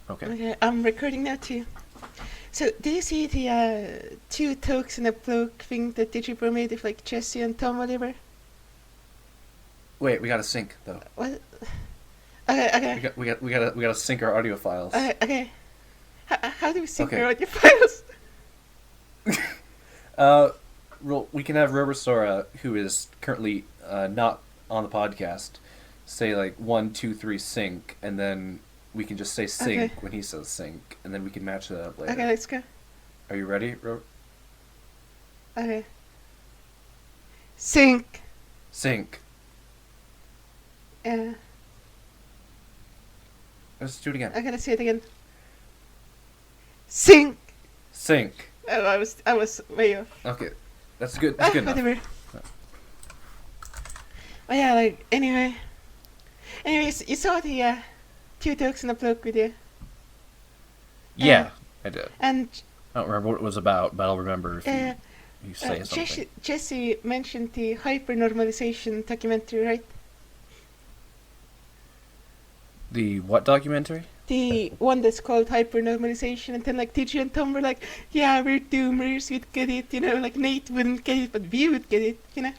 Okay. Okay, I'm recording now too. So, do you see the two tokes and a bloke thing that Digibro made of like Jesse and Tom Oliver? Wait, we gotta sync though. What? Okay, We okay, got we got we gotta we gotta sync our audio files. okay. How do we sync our Okay. audio files? Uh, we can have Robosora, who is currently not on the podcast, say like 1, 2, 3 sync, and then we can just say Okay, sync when he says sync, and then we can match that up okay, later. let's go. Are you ready? Okay. Sync. Sync. Uh, Let's do it again. okay, let's say it again. Sync. Sync. Oh, I was way off. Okay, that's good. That's good enough. Whatever. Oh yeah, like anyway. Anyways, you saw the two tokes and a bloke video, Yeah, I did. and I don't remember what it was about, but I'll remember if uh, you say something. Jesse mentioned the hypernormalization documentary, right? The what documentary? The one that's called hypernormalization, and then like TJ and Tom were like, yeah, we're doomers, we'd get it, you know, like Nate wouldn't get it, but we would get it, you know?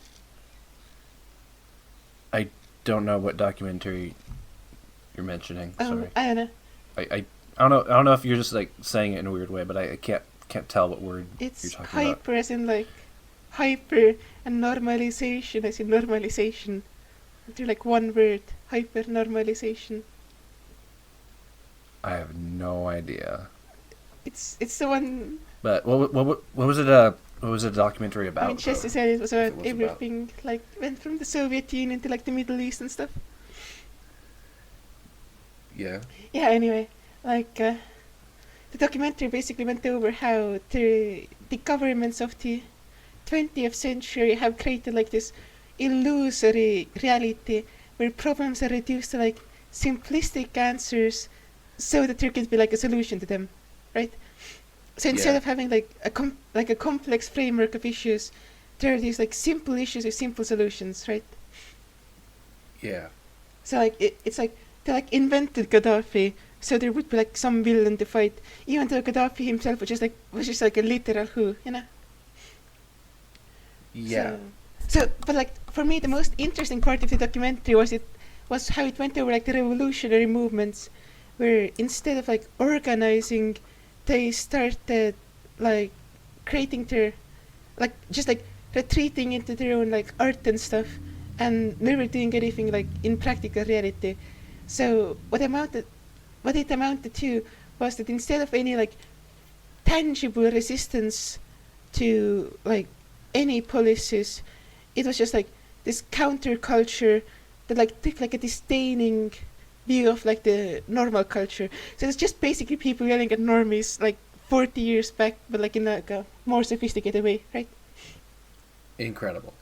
I don't know what documentary you're mentioning. Sorry. I don't know. I don't know. I don't know if you're just like saying it in a weird way, but I can't tell what word you're It's talking hyper as in like hyper, and normalization as in normalization. They're like one word, hypernormalization. I have no idea. It's the one. But what was it? What was the documentary about? I mean, Jesse said it was If it about was about- everything, like went from the Soviet Union to like the Middle East and stuff. Yeah. Yeah. Anyway, like the documentary basically went over how the governments of the 20th century have created like this illusory reality where problems are reduced to like simplistic answers, so that there could be like a solution to them, right? So instead Yeah. of having like a complex framework of issues, there are these like simple issues with simple solutions, right? Yeah. So like it's like they like invented Gaddafi, so there would be like some villain to fight, even though Gaddafi himself was just like a literal who, you know. Yeah. So, but like for me, the most interesting part of the documentary was how it went over like the revolutionary movements, where instead of like organizing, they started like creating their like just like retreating into their own like art and stuff, and never doing anything like in practical reality. So what it amounted to was that instead of any like tangible resistance to like any policies, it was just like this counterculture that like took like a disdaining view of like the normal culture. So it's just basically people yelling at normies like 40 years back, but like in like a more sophisticated way, right? Incredible.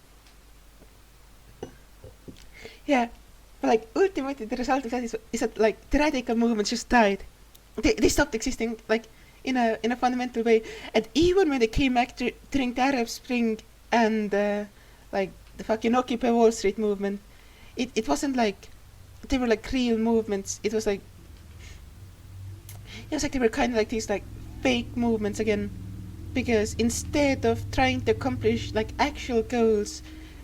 Yeah, but like ultimately the result of that is that like the radical movements just died. They stopped existing like in a fundamental way. And even when they came back during the Arab Spring and like the fucking Occupy Wall Street movement, it wasn't like they were like real movements. It was like they were kind of like these like fake movements again, because instead of trying to accomplish like actual goals,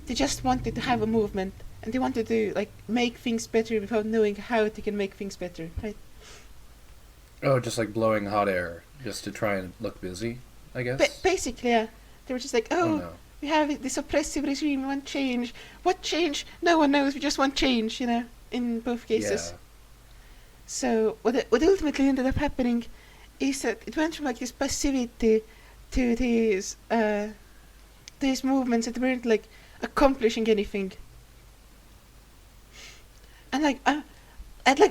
they just wanted to have a movement, and they wanted to like make things better without knowing how they can make things better, right? Oh, just like blowing hot air, just to try and look busy, I guess. Basically, yeah. They were just like, Oh oh, no. we have this oppressive regime, we want change. What change? No one knows, we just want change, you know, in both cases. Yeah. So what ultimately ended up happening is that it went from like this passivity to these movements that weren't like accomplishing anything. And like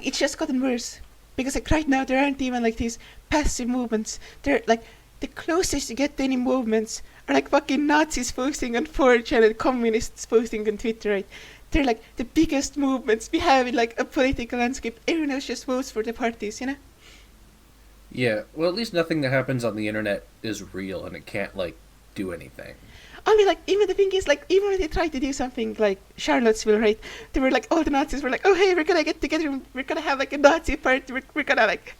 it's just gotten worse, because like right now there aren't even like these passive movements. They're like the closest you get to any movements are like fucking Nazis posting on 4chan and communists posting on Twitter, right? They're like the biggest movements we have in like a political landscape. Everyone else just votes for the parties, you know? Yeah. Well, at least nothing that happens on the internet is real, and it can't like do anything. I mean, like, even the thing is, like, even when they tried to do something like Charlottesville, right? They were like, all the Nazis were like, oh, hey, we're gonna get together and we're gonna have like a Nazi party. We're gonna like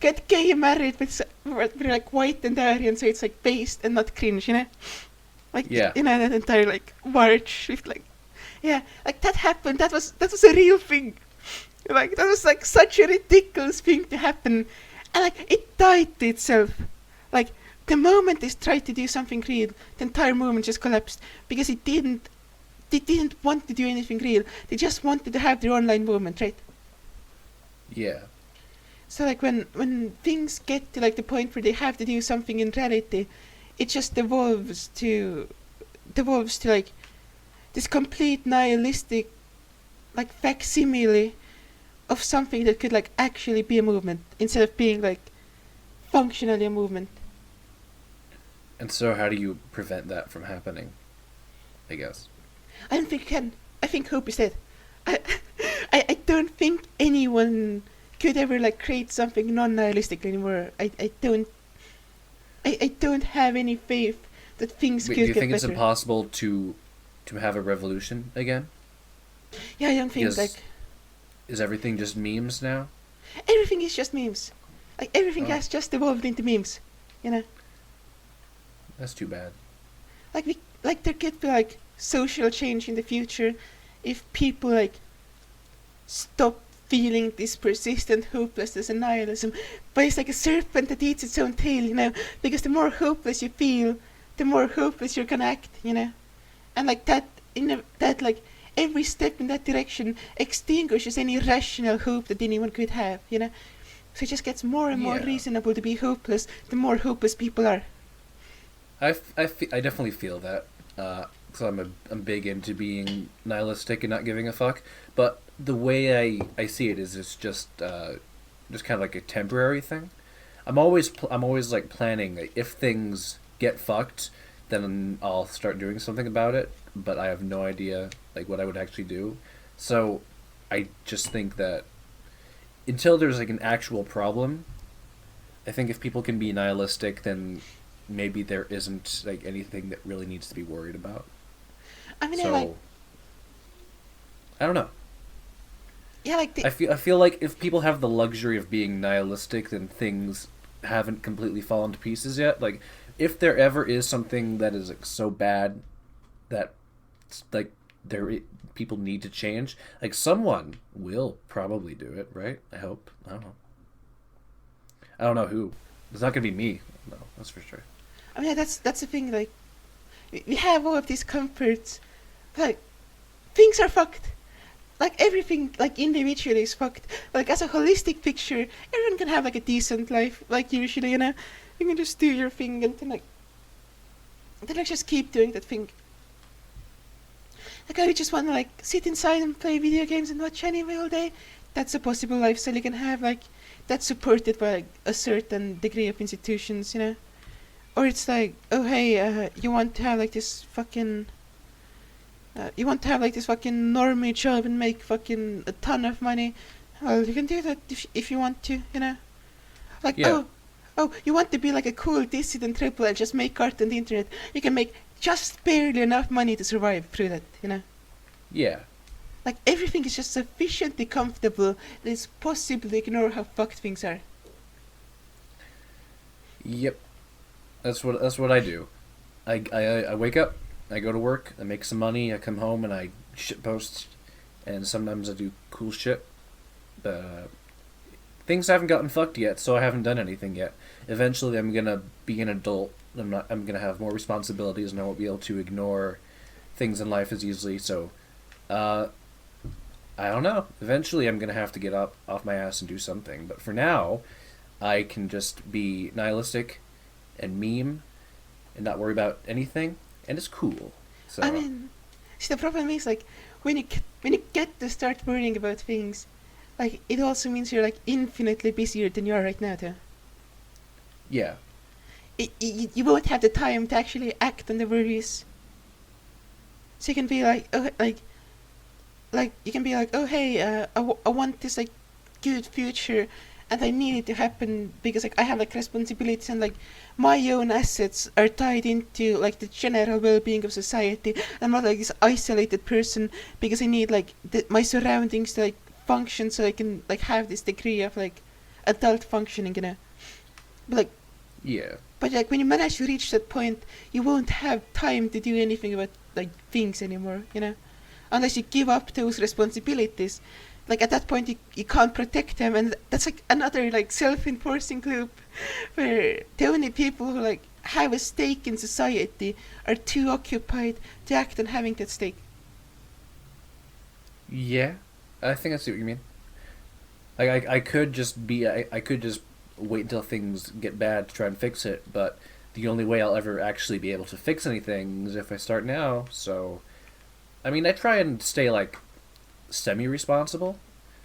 get gay married we're like white and Aryan, so it's like based and not cringe, you know? Like, Yeah. you know, that entire like march with like, yeah, like that happened. That was a real thing. Like, that was like such a ridiculous thing to happen, and like it died to itself. Like, the moment they tried to do something real, the entire movement just collapsed because they didn't want to do anything real. They just wanted to have their online movement, right? Yeah. So like when things get to like the point where they have to do something in reality, it just devolves to like this complete nihilistic like facsimile of something that could like actually be a movement instead of being like functionally a movement. And so, how do you prevent that from happening? I guess. I don't think you can. I think hope is dead. I, I don't think anyone could ever like create something non-nihilistic anymore. I don't have any faith that things Wait, could do you get think it's better. impossible to have a revolution again? Yeah, I don't think Because like is everything just memes now? everything is just memes. Like everything Oh, has just evolved into memes. You know, that's too bad. like there could be like social change in the future if people like stop feeling this persistent hopelessness and nihilism. But it's like a serpent that eats its own tail, you know, because the more hopeless you feel, the more hopeless you're gonna act, you know, and like that like every step in that direction extinguishes any rational hope that anyone could have, you know. So it just gets more and more Yeah. reasonable to be hopeless the more hopeless people are. I definitely feel that. So I'm big into being nihilistic and not giving a fuck. But the way I see it is it's just kind of like a temporary thing. I'm always like planning like, if things get fucked, then I'll start doing something about it. But I have no idea like what I would actually do. So I just think that until there's like an actual problem, I think if people can be nihilistic, then maybe there isn't like anything that really needs to be worried about. I mean, So I don't know. yeah, like the I feel like if people have the luxury of being nihilistic, then things haven't completely fallen to pieces yet. Like if there ever is something that is like so bad that like people need to change, like someone will probably do it, right? I hope. I don't know. I don't know who. It's not gonna be me. No, that's for sure. I mean, that's the thing. Like, we have all of these comforts. Like, things are fucked. Like everything, like individually is fucked. Like as a holistic picture, everyone can have like a decent life. Like usually, you know, you can just do your thing and then like just keep doing that thing. Like I just want to like sit inside and play video games and watch anime all day. That's a possible lifestyle you can have. Like that's supported by like, a certain degree of institutions, you know. Or it's like, oh hey, you want to have like this fucking you want to have like this fucking normie job and make fucking a ton of money. Well, you can do that if you want to, you know. Like, Yeah, oh, you want to be like a cool dissident triple and just make art on the internet. You can make just barely enough money to survive through that, you know. yeah, Like everything is just sufficiently comfortable that it's possible to ignore how fucked things are. yep. That's what I do. I wake up, I go to work, I make some money, I come home and I shit post, and sometimes I do cool shit. Things haven't gotten fucked yet, so I haven't done anything yet. Eventually, I'm gonna be an adult. I'm gonna have more responsibilities, and I won't be able to ignore things in life as easily. So, uh, I don't know. Eventually, I'm gonna have to get up off my ass and do something. But for now, I can just be nihilistic and meme and not worry about anything, and it's cool. I So, mean, see, the problem is like when you get to start worrying about things, like it also means you're like infinitely busier than you are right now. Too. yeah, You won't have the time to actually act on the worries. So you can be like, oh, like you can be like, oh hey, I want this like good future, and I need it to happen because like I have like responsibilities and like my own assets are tied into like the general well-being of society. I'm not like this isolated person because I need like my surroundings to like function so I can like have this degree of like adult functioning, you know. But like, Yeah. but like when you manage to reach that point, you won't have time to do anything about like things anymore, you know, unless you give up those responsibilities. Like at that point, you can't protect them, and that's like another like self-enforcing loop, where the only people who like have a stake in society are too occupied to act on having that stake. Yeah. I think I see what you mean. Like I could just be I could just wait until things get bad to try and fix it, but the only way I'll ever actually be able to fix anything is if I start now. So, I mean, I try and stay like semi-responsible.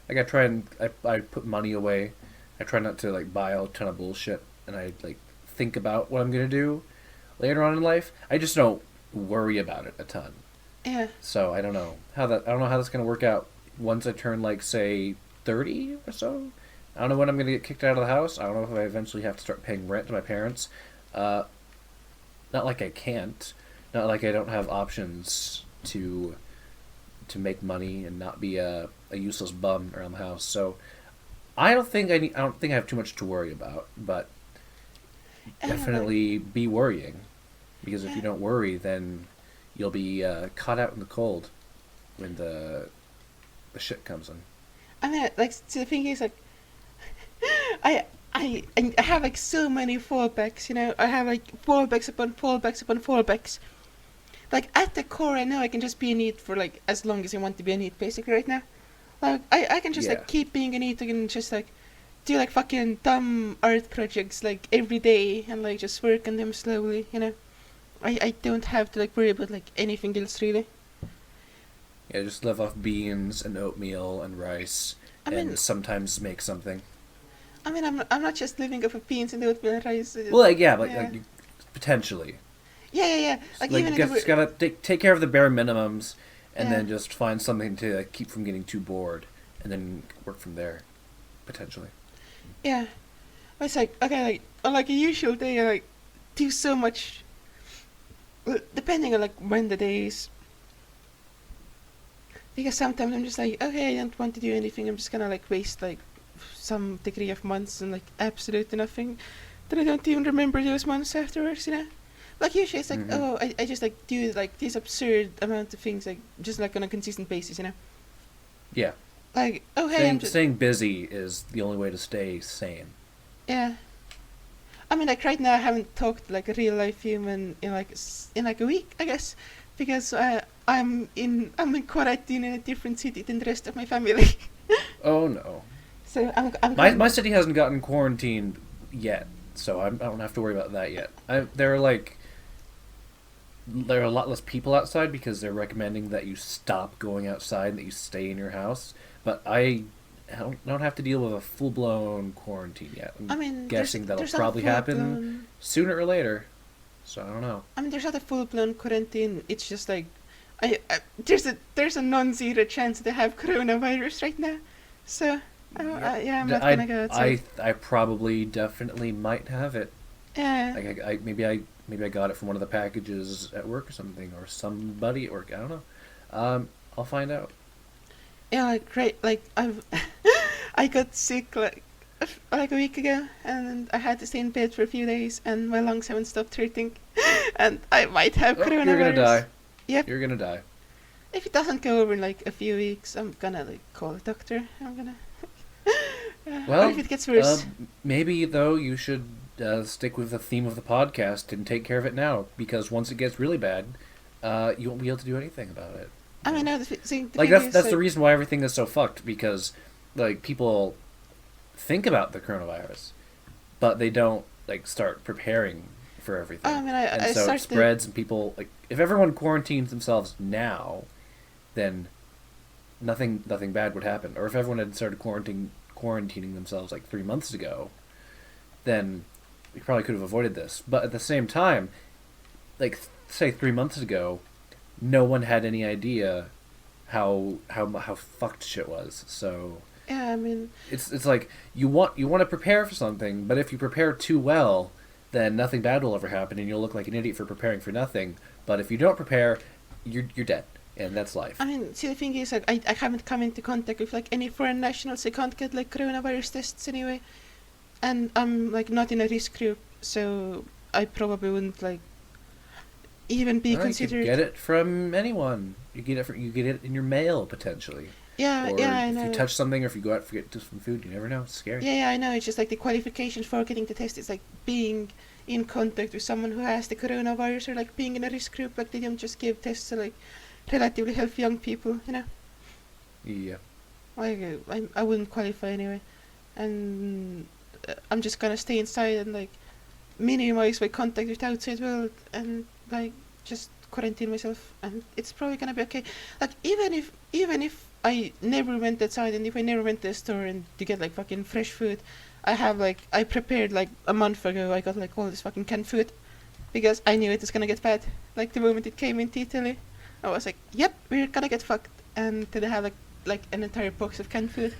Like I try and I put money away. I try not to like buy a ton of bullshit, and I like think about what I'm gonna do later on in life. I just don't worry about it a ton. Yeah. So I don't know how that's gonna work out once I turn like say 30 or so. I don't know when I'm gonna get kicked out of the house. I don't know if I eventually have to start paying rent to my parents. Uh, Not like I can't. Not like I don't have options to make money and not be a useless bum around the house. So I don't think I have too much to worry about, but definitely be worrying, because if you don't worry, then you'll be caught out in the cold when the shit comes in. I mean, like, so the thing is, like, I, I have like so many fallbacks, you know. I have like fallbacks upon fallbacks upon fallbacks. Like at the core, I know I can just be a NEET for like as long as I want to be a NEET, basically right now. Like I can just Yeah. like keep being a NEET and just like do like fucking dumb art projects like every day and like just work on them slowly, you know. I don't have to like worry about like anything else really. Yeah, just live off beans and oatmeal and rice, I and mean, sometimes make something. I'm not just living off of beans and oatmeal and rice. Well, like, yeah, but Yeah. like potentially. Yeah. Like Like even you in the just gotta take care of the bare minimums, and Yeah. then just find something to keep from getting too bored, and then work from there, potentially. yeah. It's like okay, like on like a usual day, I like do so much. Well, depending on like when the day is, because sometimes I'm just like, okay, I don't want to do anything. I'm just gonna like waste like some degree of months and like absolutely nothing. Then I don't even remember those months afterwards, you know. Like usually it's like, Mhm. oh, I just like do like this absurd amount of things like just like on a consistent basis, you know. Yeah, Like oh hey, I'm just staying busy is the only way to stay sane. yeah. I mean, like right now, I haven't talked to like a real life human in like in like a week, I guess, because I'm in quarantine in a different city than the rest of my family. Oh no, So I'm my city hasn't gotten quarantined yet, so I don't have to worry about that yet. There are a lot less people outside because they're recommending that you stop going outside and that you stay in your house. But I don't have to deal with a full blown quarantine yet. I I'm mean, guessing that'll there's not a probably happen full-blown- sooner or later. So I don't know. I mean, there's not a full blown quarantine. It's just like, there's a non-zero chance that I have coronavirus right now. So yeah, I'm not gonna go outside. I probably definitely might have it. Yeah. Like maybe I got it from one of the packages at work or something, or somebody at work. I don't know. I'll find out. Yeah, like right, like I got sick like a week ago, and I had to stay in bed for a few days, and my lungs haven't stopped hurting, and I might have Oh, coronavirus. you're gonna die. Yep. You're gonna die. If it doesn't go over in like a few weeks, I'm gonna like call a doctor. I'm gonna. Well, or if it gets worse. maybe though you should stick with the theme of the podcast and take care of it now, because once it gets really bad, you won't be able to do anything about it. I mean, no, the thing Like is, that's the reason why everything is so fucked, because like people think about the coronavirus, but they don't like start preparing for everything. I mean, And I so it started. spreads, and people like if everyone quarantines themselves now, then nothing bad would happen. Or if everyone had started quarantining themselves like 3 months ago, then we probably could have avoided this. But at the same time, like say 3 months ago, no one had any idea how fucked shit was. So Yeah, I mean, It's like you want to prepare for something, but if you prepare too well, then nothing bad will ever happen, and you'll look like an idiot for preparing for nothing. But if you don't prepare, you're dead, and that's life. see, the thing is, like, I haven't come into contact with like any foreign nationals. I can't get like coronavirus tests anyway, and I'm like not in a risk group, so I probably wouldn't like even be Well, you could considered. get it from anyone. You get it in your mail potentially, Yeah, or yeah, I if you know. touch something, or if you go out and forget to some food, you never know. It's scary. Yeah, yeah, I know. It's just like the qualifications for getting the test is like being in contact with someone who has the coronavirus or like being in a risk group. Like they don't just give tests to like relatively healthy young people, you know. Yeah. Like I wouldn't qualify anyway, and I'm just gonna stay inside and like minimize my contact with the outside world and like just quarantine myself, and it's probably gonna be okay. Like even if I never went outside and if I never went to the store and to get like fucking fresh food, I prepared like a month ago. I got like all this fucking canned food because I knew it was gonna get bad. Like the moment it came into Italy, I was like, yep, we're gonna get fucked, and then I have like an entire box of canned food.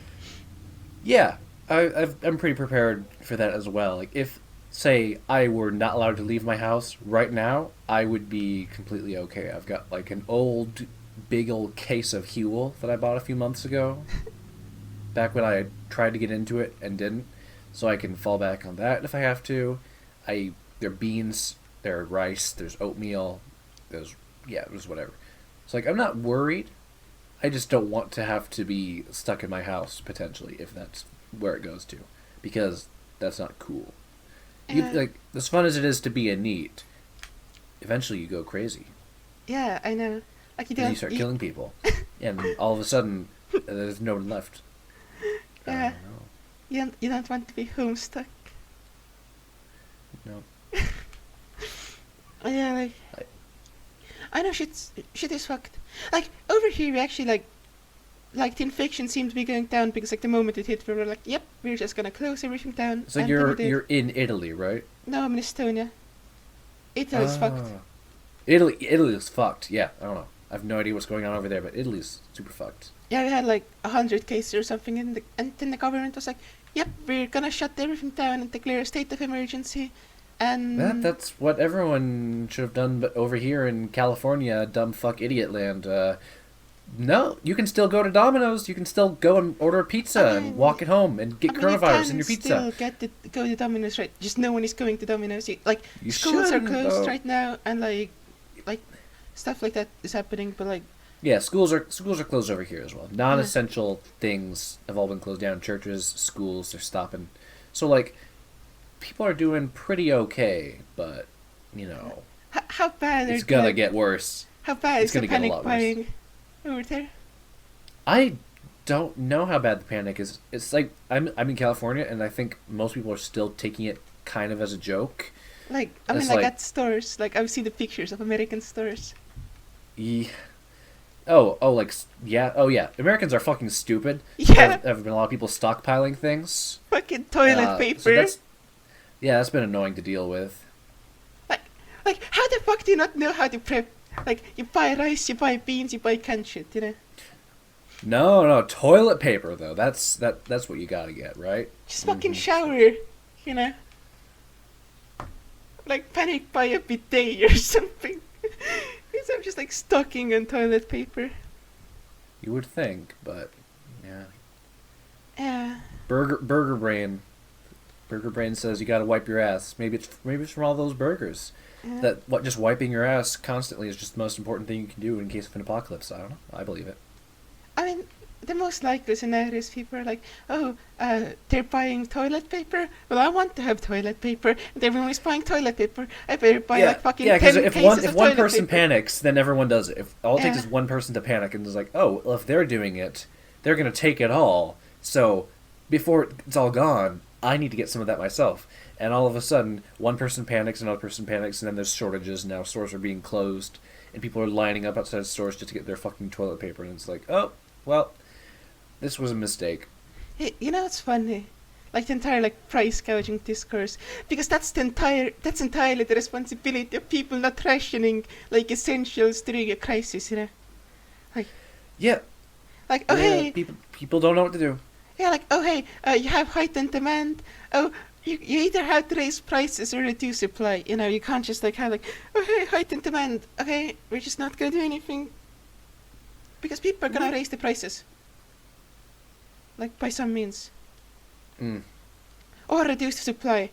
Yeah, I'm pretty prepared for that as well. Like, if, say, I were not allowed to leave my house right now, I would be completely okay. I've got, like, an big old case of Huel that I bought a few months ago, back when I tried to get into it and didn't, so I can fall back on that if I have to. There are beans, there are rice, there's oatmeal, there's whatever. It's like, I'm not worried. I just don't want to have to be stuck in my house, potentially, if that's where it goes to. Because that's not cool. Like, as fun as it is to be a NEET, eventually you go crazy. Yeah, I know. Like And you start killing people. And all of a sudden, there's no one left. Yeah. No. You don't want to be homestuck. No. Yeah, like I know shit is fucked. Like over here, we actually like the infection seemed to be going down because like the moment it hit, we were like, yep, we're just gonna close everything down. So you're in Italy, right? No, I'm in Estonia. Italy's fucked. Italy's fucked. Yeah, I don't know. I have no idea what's going on over there, but Italy's super fucked. Yeah, we had like 100 cases or something, and then the government was like, yep, we're gonna shut everything down and declare a state of emergency. And That's what everyone should have done, but over here in California, dumb fuck idiot land, no, you can still go to Domino's, you can still go and order a pizza and walk it home and get coronavirus in your pizza. You can still go to Domino's, right? Just no one is going to Domino's. You schools are closed though. right now, and like stuff like that is happening, but like... Yeah, schools are closed over here as well. Non-essential things have all been closed down. Churches, schools, they're stopping. So, like, people are doing pretty okay, but, you know... How bad it's gonna get worse. How bad is the panic worse. buying over there? I don't know how bad the panic is. It's like, I'm in California, and I think most people are still taking it kind of as a joke. Like, I mean, like at stores. Like, I've seen the pictures of American stores. Yeah. Oh, yeah. Americans are fucking stupid. Yeah. There have been a lot of people stockpiling things. Fucking toilet paper. So that's been annoying to deal with. Like, how the fuck do you not know how to prep? Like, you buy rice, you buy beans, you buy canned shit, you know? No, toilet paper though. That's what you gotta get, right? Just fucking shower, you know? Like, panic buy a bidet or something. I'm just like stocking on toilet paper. You would think, but yeah. Yeah. Burger Brain. Burger Brain says you gotta wipe your ass. Maybe it's from all those burgers. Yeah. Just wiping your ass constantly is just the most important thing you can do in case of an apocalypse. I don't know. I believe it. I mean, the most likely scenario is people are like, they're buying toilet paper. Well, I want to have toilet paper, and everyone is buying toilet paper. I better buy like fucking 10 cases of toilet paper. If one person panics, then everyone does it. If all it takes Yeah. is one person to panic and is like, oh, well, if they're doing it, they're gonna take it all. So before it's all gone, I need to get some of that myself. And all of a sudden, one person panics, another person panics, and then there's shortages. Now stores are being closed, and people are lining up outside stores just to get their fucking toilet paper. And it's like, oh, well, this was a mistake. Hey, you know what's funny? Like the entire like price gouging discourse, because that's entirely the responsibility of people not rationing like essentials during a crisis, you know? Like Yeah. hey, People don't know what to do. Yeah, like, oh hey, you have heightened demand. Oh, you either have to raise prices or reduce supply. You know, you can't just like have like, oh hey, heightened demand. Okay, we're just not gonna do anything because people are gonna raise the prices, like by some means, or reduce the supply.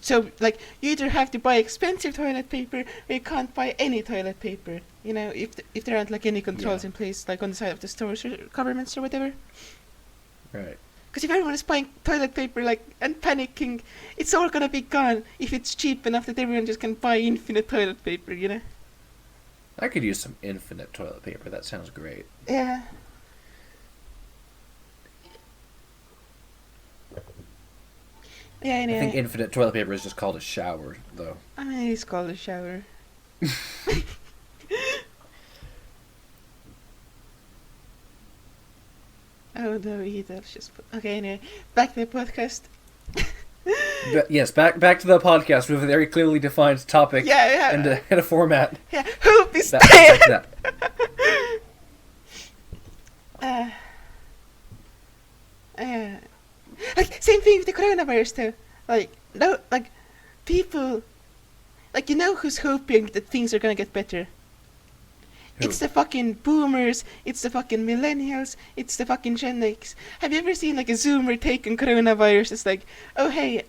So like, you either have to buy expensive toilet paper or you can't buy any toilet paper. You know, if there aren't like any controls in place, like on the side of the stores or governments or whatever. Right. Because if everyone is buying toilet paper like and panicking, it's all gonna be gone if it's cheap enough that everyone just can buy infinite toilet paper, you know? I could use some infinite toilet paper. That sounds great. Yeah. Yeah, anyway. I think infinite toilet paper is just called a shower, though. I mean, it's called a shower. Oh no, he does just. Okay, anyway, back to the podcast. But yes, back to the podcast with a very clearly defined topic and a format. Yeah, hope is that. Like, same thing with the coronavirus too. Like, no, like, people, like, you know who's hoping that things are gonna get better? Who? It's the fucking boomers, it's the fucking millennials, it's the fucking Gen X. Have you ever seen like a Zoomer take on coronavirus? It's like, oh hey,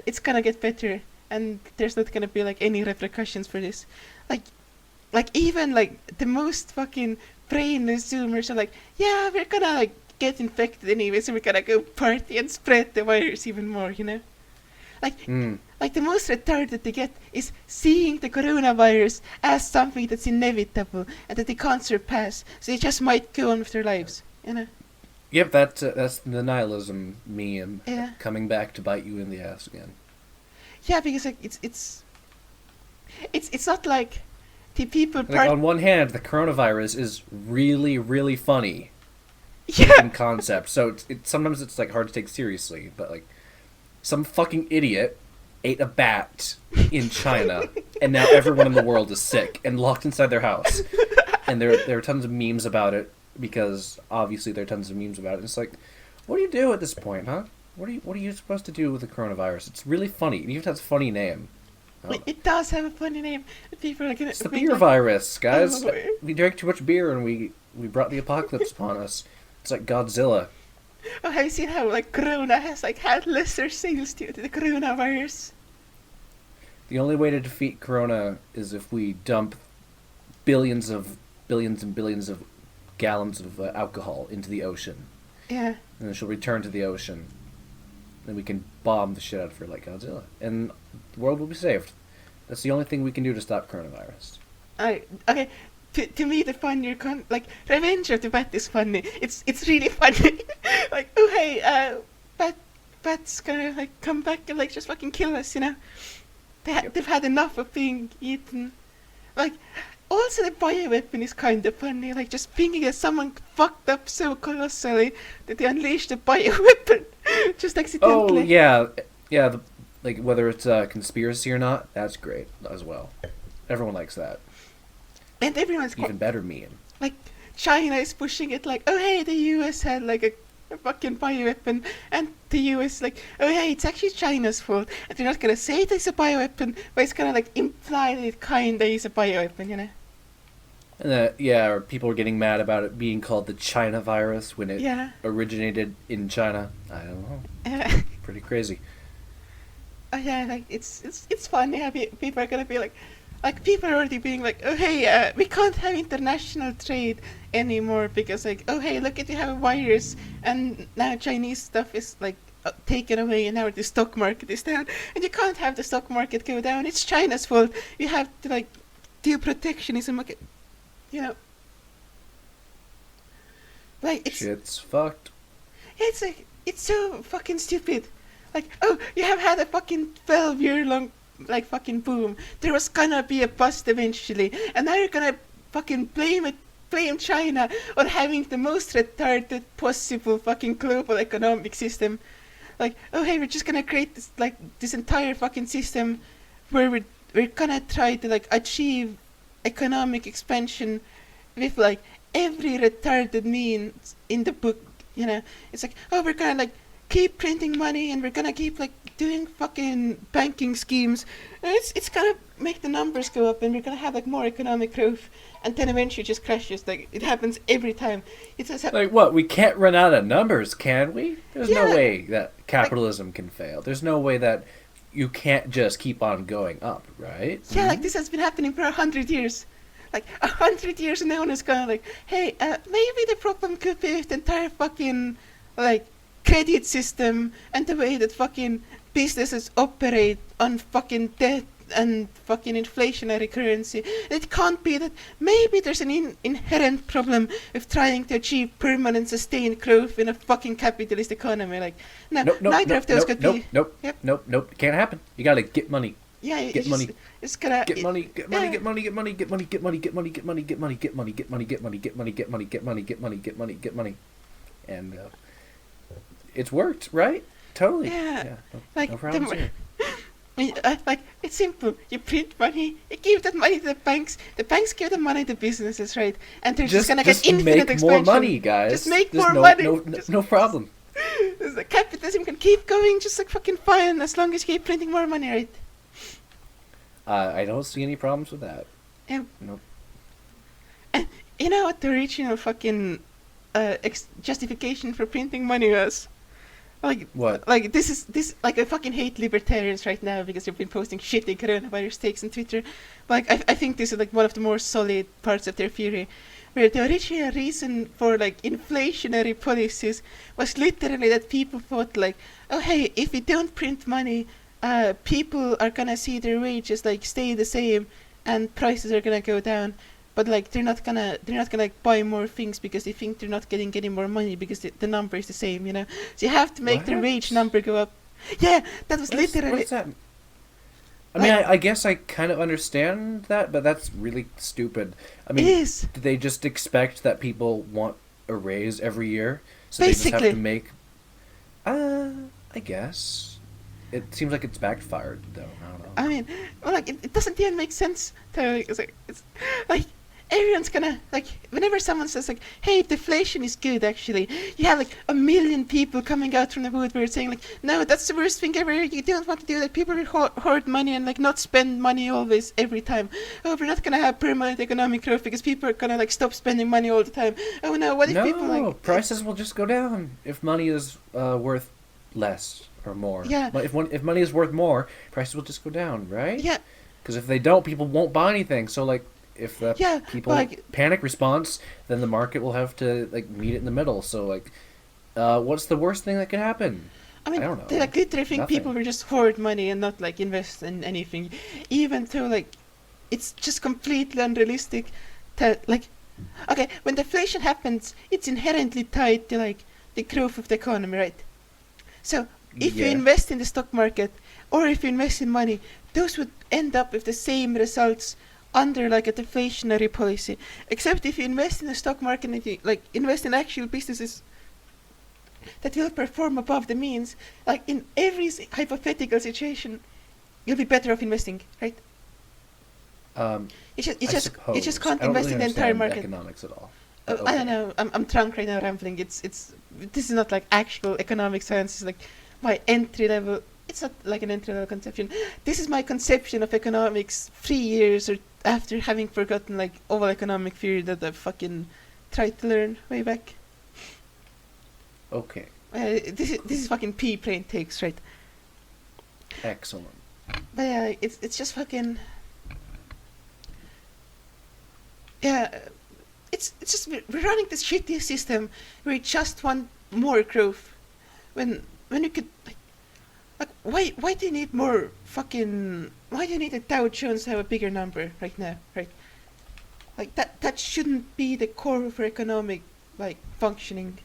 it's gonna get better, and there's not gonna be like any repercussions for this. Like even like the most fucking brainless Zoomers are like, yeah, we're gonna like get infected anyway, so we're gonna go party and spread the virus even more, you know? Like the most retarded they get is seeing the coronavirus as something that's inevitable and that they can't surpass, so they just might go on with their lives, you know? Yep, that's the nihilism meme coming back to bite you in the ass again. Yeah, because like it's not like the people. Like, on one hand, the coronavirus is really, really funny in concept, so sometimes it's like hard to take seriously, but like some fucking idiot ate a bat in China, and now everyone in the world is sick and locked inside their house. And there are tons of memes about it, because obviously there are tons of memes about it. And it's like, what do you do at this point, huh? What are you supposed to do with the coronavirus? It's really funny. It even has a funny name. Wait, it does have a funny name. People are gonna. It's the beer virus, guys. We drank too much beer and we brought the apocalypse upon us. It's like Godzilla. Oh, have you seen how like Corona has like had lesser sales due to the coronavirus? The only way to defeat Corona is if we dump billions and billions of gallons of alcohol into the ocean. Yeah. And then she'll return to the ocean. Then we can bomb the shit out of her like Godzilla. And the world will be saved. That's the only thing we can do to stop coronavirus. Okay. To me, the funnier Revenge of the Bat is funny. It's really funny. Like, oh hey, Bat's gonna like come back and like just fucking kill us, you know? They've had enough of being eaten. Like, also the bioweapon is kind of funny. Like, just thinking that someone fucked up so colossally that they unleashed a bioweapon just accidentally. Oh yeah. Like whether it's a conspiracy or not, that's great as well. Everyone likes that. And everyone's even better meme. Like, China is pushing it like, oh hey, the US had like a fucking bioweapon, and the US like, oh hey, it's actually China's fault, and they're not gonna say it is a bioweapon, but it's gonna like imply that it kinda is a bioweapon, you know? And or people are getting mad about it being called the China virus when it originated in China. I don't know. Pretty crazy. Oh yeah, like it's funny how people are gonna be like people are already being like, oh hey, we can't have international trade anymore because like, oh hey, look at you have a virus, and now Chinese stuff is like taken away, and now the stock market is down, and you can't have the stock market go down. It's China's fault. You have to like do protectionism, you know. Like shit's fucked. It's like it's so fucking stupid. Like, oh, you have had a fucking 12-year long like fucking boom. There was gonna be a bust eventually, and now you're gonna fucking blame China on having the most retarded possible fucking global economic system. Like, oh hey, we're just gonna create this entire fucking system where we're gonna try to like achieve economic expansion with like every retarded means in the book You know, it's like, oh, we're gonna like keep printing money and we're gonna keep like doing fucking banking schemes. And it's gonna make the numbers go up and we're gonna have like more economic growth. And then eventually it just crashes. Like it happens every time. It's just Like what? We can't run out of numbers, can we? There's no Yeah. way that capitalism can fail. There's no way that you can't just keep on going up, right? yeah, like this has been happening for 100 years. Like 100 years, and no one is gonna like, hey, maybe the problem could be with the entire fucking like credit system and the way that fucking businesses operate on fucking debt and fucking inflationary currency. It can't be that maybe there's an inherent problem with trying to achieve permanent sustained growth in a fucking capitalist economy. Like, no, neither of those could be. Yep. Nope. Can't happen. You gotta get money. Yeah, Get money. It's gonna Get money. yeah. Get money. Get money. Get money. Get money. Get money. Get money. Get money. Get money. Get money. Get money. Get money. Get money. Get money. Get money. Get money. Get money. And it's worked, right? Totally. Yeah. No, Like no problems here. like it's simple. You print money, you give that money to the banks give the money to businesses, right? And they're just gonna get infinite make expansion. more money, guys. Just make There's more money. No problem. The capitalism can keep going just like fucking fine as long as you keep printing more money, right? I don't see any problems with that. Nope. And you know what the original fucking justification for printing money was? Like What? Like this like I fucking hate libertarians right now because they've been posting shitty coronavirus takes on Twitter. Like I think this is like one of the more solid parts of their theory, where the original reason for like inflationary policies was literally that people thought like, oh hey, if we don't print money, people are gonna see their wages like stay the same and prices are gonna go down. But like they're not gonna like, buy more things because they think they're not getting any more money because the number is the same, you know. So you have to make their wage number go up. Yeah, that was literally. What's that? I mean, I guess I kind of understand that, but that's really stupid. I mean, It is. do they just expect that people want a raise every year, so Basically. they just have to make? I guess it seems like it's backfired, though. I don't know. I mean, well, like it doesn't even make sense. It's like everyone's gonna like whenever someone says like, "Hey, deflation is good," actually, you have like a million people coming out from the woodwork saying like, "No, that's the worst thing ever. You don't want to do that. People will hoard money and like not spend money always every time. Oh, we're not gonna have permanent economic growth because people are gonna like stop spending money all the time. Oh no, what if people like prices will just go down if money is worth less or more. Yeah. But if money is worth more, prices will just go down, right? Yeah. Because if they don't, people won't buy anything. So like, if the people like panic response, then the market will have to like meet it in the middle. So like, what's the worst thing that could happen? I mean, I don't know. they like literally think Nothing. people will just hoard money and not like invest in anything, even though like it's just completely unrealistic. That like, okay, when deflation happens, it's inherently tied to like the growth of the economy, right? So if you Yeah. invest in the stock market or if you invest in money, those would end up with the same results under like a deflationary policy. Except if you invest in the stock market and if you like invest in actual businesses that will perform above the means, like in every hypothetical situation, you'll be better off investing, right? You just can't invest in the entire market. Economics at all. I don't know. I'm drunk right now, rambling. This is not like actual economic science. It's like my entry level. It's not like an entry level conception. This is my conception of economics 3 years or after having forgotten like all economic theory that I fucking tried to learn way back. Okay. This is fucking pea brain takes, right? Excellent. But yeah, it's just fucking. Yeah, it's just we're running this shitty system where we just want more growth, when you could like why do you need more fucking why do you need the Dow Jones to have a bigger number right now, right? Like that shouldn't be the core for economic like functioning.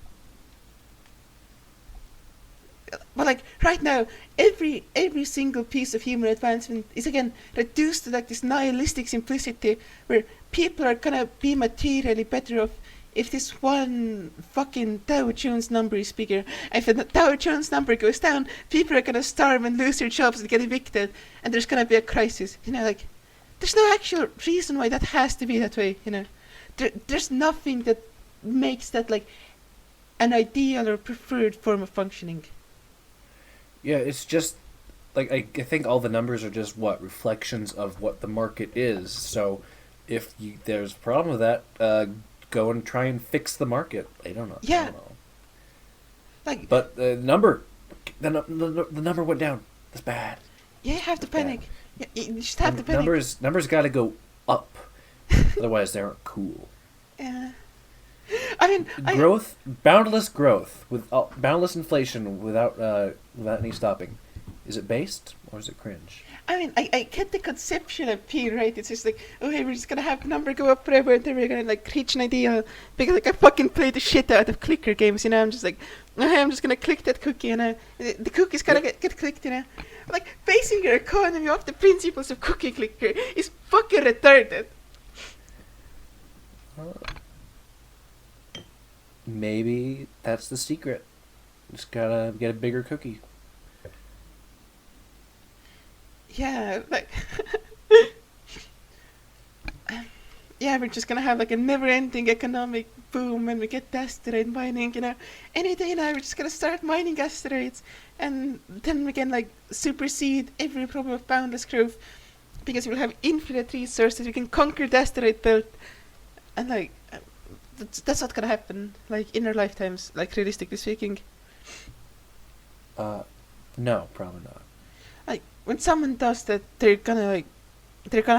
But like right now, every single piece of human advancement is again reduced to like this nihilistic simplicity where people are gonna be materially better off if this one fucking Dow Jones number is bigger. If the Dow Jones number goes down, people are gonna starve and lose their jobs and get evicted, and there's gonna be a crisis. You know, like there's no actual reason why that has to be that way. You know, there's nothing that makes that like an ideal or preferred form of functioning. Yeah, it's just like I think all the numbers are just reflections of what the market is. So if there's a problem with that, go and try and fix the market. I don't know. Yeah. I don't know. Like, But the number went down. That's bad. yeah, you have to That's bad. panic. Yeah, you just have to panic. Numbers got to go up. Otherwise, they aren't cool. Yeah. I mean, Boundless growth with boundless inflation without any stopping. Is it based or is it cringe? I get the conception of P, right? It's just like, oh, hey, we're just gonna have the number go up forever, and then we're gonna like reach an ideal. Because like I fucking play the shit out of clicker games, you know. I'm just like, okay, I'm just gonna click that cookie, you know. The cookie's gonna get clicked, you know. Like basing your economy off the principles of cookie clicker is fucking retarded. Maybe that's the secret. Just gotta get a bigger cookie. Yeah, like, yeah, we're just gonna have like a never-ending economic boom when we get the asteroid mining, you know. Any day now, we're just gonna start mining asteroids, and then we can like supersede every problem of boundless growth, because we'll have infinite resources. We can conquer the asteroid belt, and like, that's not gonna happen, like in our lifetimes, like realistically speaking. No, probably not. Like when someone does that, they're gonna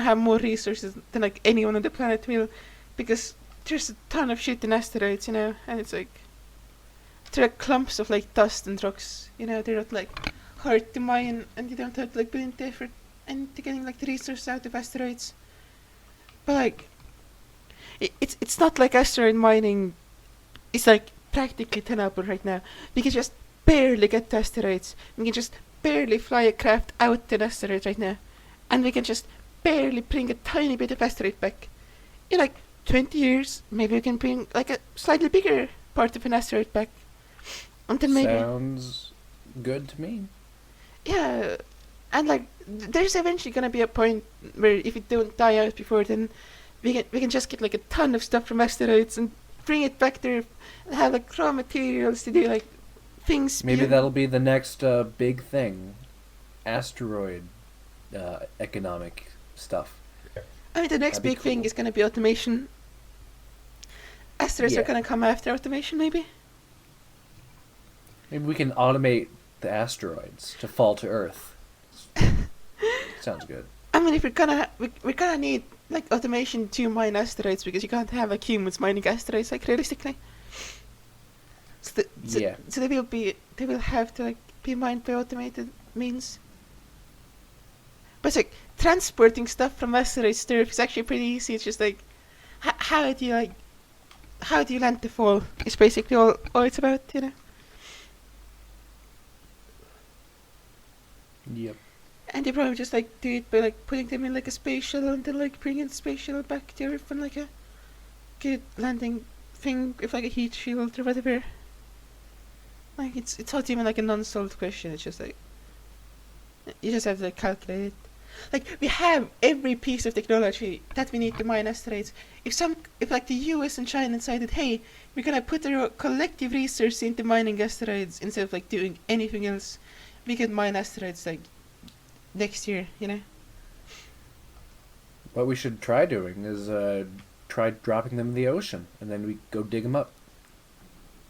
have more resources than like anyone on the planet will, because there's a ton of shit in asteroids, you know, and it's like there are clumps of like dust and rocks, you know. They're not like hard to mine, and you don't have to like put in the effort into getting like the resources out of asteroids. But like it's not like asteroid mining is like practically tenable right now. We can just barely get to asteroids. We can just barely fly a craft out to an asteroid right now, and we can just barely bring a tiny bit of asteroid back. In like 20 years, maybe we can bring like a slightly bigger part of an asteroid back. And then maybe sounds good to me. Yeah, and like there's eventually gonna be a point where if it don't die out before, then we can just get like a ton of stuff from asteroids and bring it back there and have like raw materials to do like things. Maybe that'll be the next big thing. Asteroid economic stuff. I mean, the next big thing is gonna be automation. Asteroids are gonna come after automation, maybe. Maybe we can automate the asteroids to fall to Earth. Sounds good. I mean, if we're gonna need like automation to mine asteroids, because you can't have like humans mining asteroids like realistically. So they will have to like be mined by automated means. But it's like transporting stuff from asteroids to Earth is actually pretty easy. It's just like how do you land the fall? It's basically all it's about, you know. Yep. And they probably just like do it by like putting them in like a space shuttle and then like bringing the space shuttle back to Earth on like a good landing thing with like a heat shield or whatever. Like it's not even like a non-solved question. It's just like you just have to like calculate it. Like we have every piece of technology that we need to mine asteroids. If like the US and China decided, hey, we're gonna put our collective resources into mining asteroids instead of like doing anything else, we could mine asteroids like next year, you know. What we should try doing is try dropping them in the ocean, and then we go dig them up.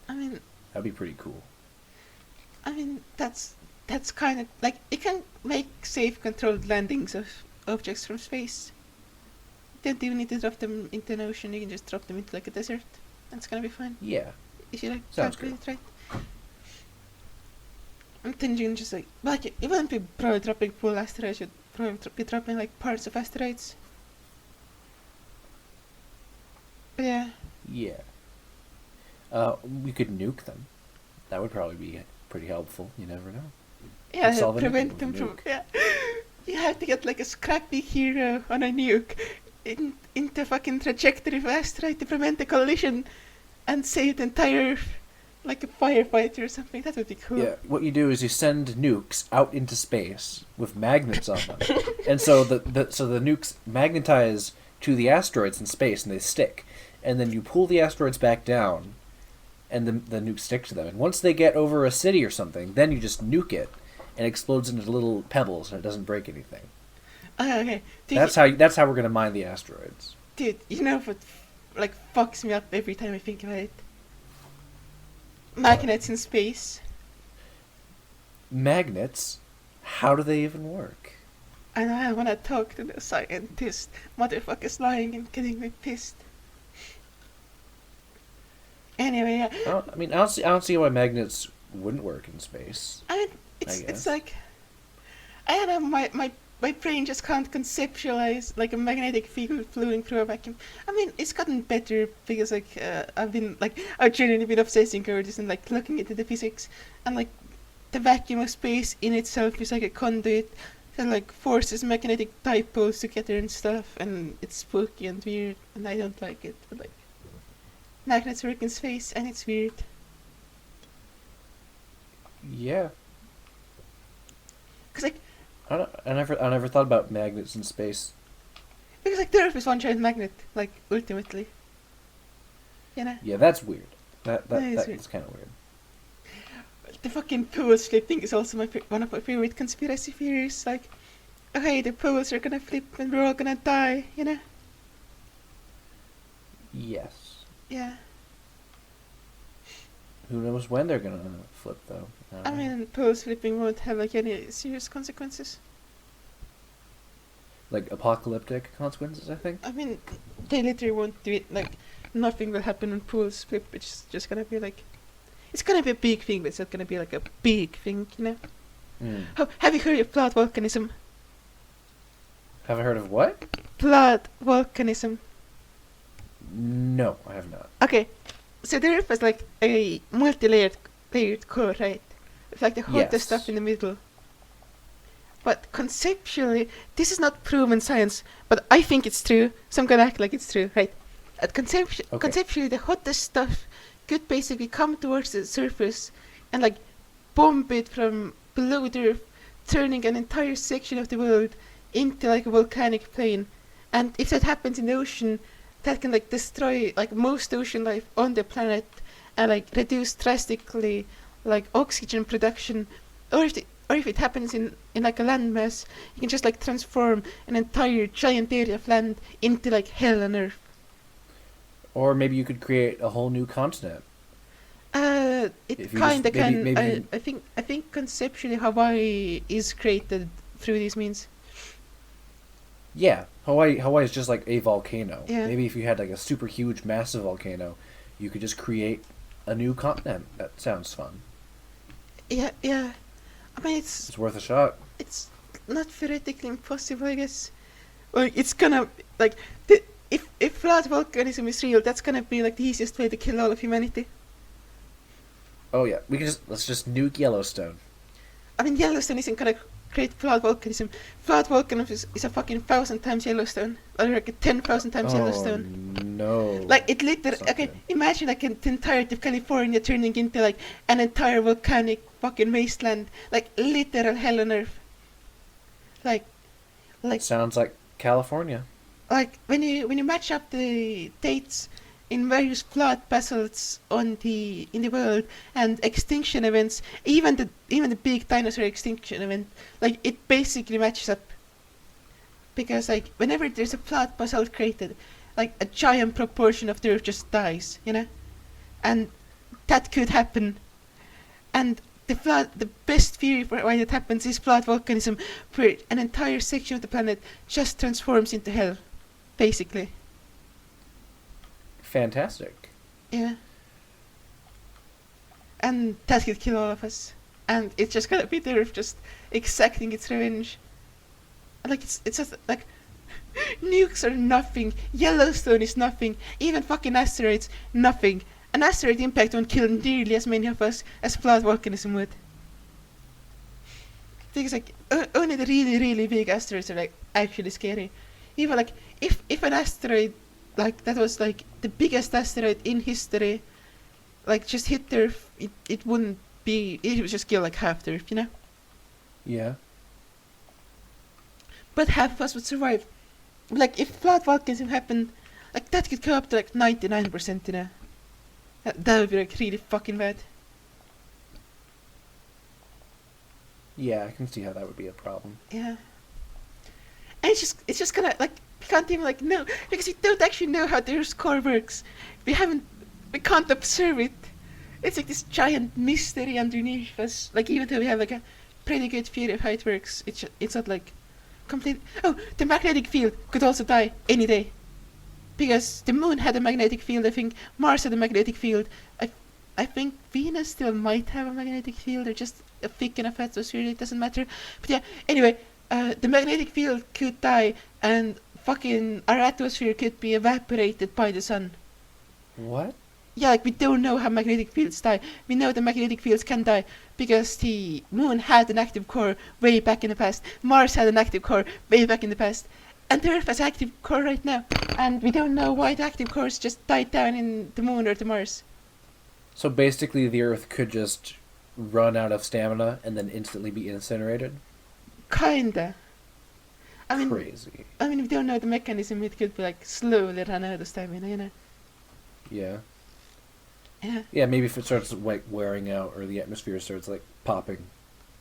I mean, that'd be pretty cool. I mean, that's kind of like it can make safe, controlled landings of objects from space. You don't even need to drop them into an ocean. You can just drop them into like a desert. That's gonna be fine. Yeah. If you like sounds calculate good. It right. And then you can just like it wouldn't be probably dropping full asteroids. You'd probably be dropping like parts of asteroids. But yeah. Yeah. We could nuke them. That would probably be pretty helpful. You never know. Yeah, prevent them from. Yeah. You have to get like a scrappy hero on a nuke into fucking trajectory of asteroid to prevent a collision and save the entire Earth. Like a firefighter or something. That would be cool. Yeah, what you do is you send nukes out into space with magnets on them. And so the nukes magnetize to the asteroids in space and they stick. And then you pull the asteroids back down and the nukes stick to them. And once they get over a city or something, then you just nuke it, and it explodes into little pebbles, and it doesn't break anything. Okay. Dude, That's how we're gonna mine the asteroids. Dude, you know what like fucks me up every time I think about it? Magnets in space. Magnets? How do they even work? And I wanna talk to the scientist. Motherfuckers lying and getting me pissed. Anyway, yeah. I don't see why magnets wouldn't work in space. I mean, it's like I don't know, my brain just can't conceptualize like a magnetic field flowing through a vacuum. I mean, it's gotten better because like I've genuinely been obsessing over this and like looking into the physics, and like the vacuum of space in itself is like a conduit that like forces magnetic dipoles together and stuff, and it's spooky and weird, and I don't like it. But like magnets work in space, and it's weird. Yeah. Cause like I never thought about magnets in space. because like the Earth is one giant magnet, like ultimately. You know. Yeah, that's weird. That's weird. kind of weird. The fucking poles flip thing is also one of my favorite conspiracy theories. Like, okay, the poles are gonna flip and we're all gonna die, you know? Yes. Yeah. Who knows when they're gonna flip though? I mean, poles flipping won't have like any serious consequences. Like apocalyptic consequences, I think. I mean, they literally won't do it. Like, nothing will happen when poles flip. It's just gonna be like, it's gonna be a big thing, but it's not gonna be like a big thing, you know? Mm. Oh, have you heard of blood volcanism? Have I heard of what? Blood volcanism. No, I have not. Okay, so the Earth has like a multi-layered core, right? With like the hottest Yes. stuff in the middle. But conceptually, this is not proven science, but I think it's true, so I'm gonna act like it's true, right? Conceptually, the hottest stuff could basically come towards the surface and like bomb it from below the Earth, turning an entire section of the world into like a volcanic plain. And if that happens in the ocean, that can like destroy like most ocean life on the planet and like reduce drastically like oxygen production. Or if it happens in like a landmass, you can just like transform an entire giant area of land into like hell on Earth. Or maybe you could create a whole new continent. It If you kinda just- maybe- can. maybe- I think conceptually Hawaii is created through these means. Yeah, Hawaii is just like a volcano. Yeah. Maybe if you had like a super huge, massive volcano, you could just create a new continent. That sounds fun. Yeah. I mean, it's It's worth a shot. not theoretically impossible, I guess. Like it's gonna like if blood volcanism is real, that's gonna be like the easiest way to kill all of humanity. Oh yeah, let's just nuke Yellowstone. I mean, Yellowstone isn't gonna create blood volcanism. Blood volcanism is a fucking 1,000 times Yellowstone, or like a 10,000 times Yellowstone. No. Like it literally. Okay, Something. imagine like the entirety of California turning into like an entire volcanic fucking wasteland, like literal hell on earth. Like Sounds like California. like when you match up the dates in various blood basalts in the world and extinction events, even the big dinosaur extinction event, like it basically matches up. Because like whenever there's a blood basalt created, like a giant proportion of the earth just dies, you know, and that could happen. And the best theory for why that happens is blood volcanism, where an entire section of the planet just transforms into hell, basically. Fantastic. Yeah. And that could kill all of us. And it's just gonna be the Earth just exacting its revenge. And like it's just like nukes are nothing. Yellowstone is nothing. Even fucking asteroids, nothing. An asteroid impact won't kill nearly as many of us as blood volcanism would. Because like only the really really big asteroids are like actually scary. Even like if an asteroid like that was like the biggest asteroid in history, like just hit the Earth, it wouldn't be. It would just kill like half the Earth, you know. Yeah. But half of us would survive. Like if blood volcanism happened, like that could go up to like 99%, you know. That would be like really fucking bad. Yeah, I can see how that would be a problem. Yeah. And it's just gonna like we can't even like know because we don't actually know how their score works. We can't observe it. It's like this giant mystery underneath us. Like even though we have like a pretty good theory of how it works, it's not like complete. Oh, the magnetic field could also die any day, because the moon had a magnetic field. I think Mars had a magnetic field. I think Venus still might have a magnetic field, or just a thick enough atmosphere. It doesn't matter. But yeah, anyway, the magnetic field could die, and fucking our atmosphere could be evaporated by the sun. What? Yeah, like we don't know how magnetic fields die. We know the magnetic fields can die because the moon had an active core way back in the past. Mars had an active core way back in the past. And the Earth has an active core right now. And we don't know why the active cores just died down in the moon or the Mars. So basically, the Earth could just run out of stamina and then instantly be incinerated? Kinda. Crazy. I mean, we don't know the mechanism. It could be like slowly run out of stamina, you know? Yeah. Yeah. Yeah, maybe if it starts like wearing out or the atmosphere starts like popping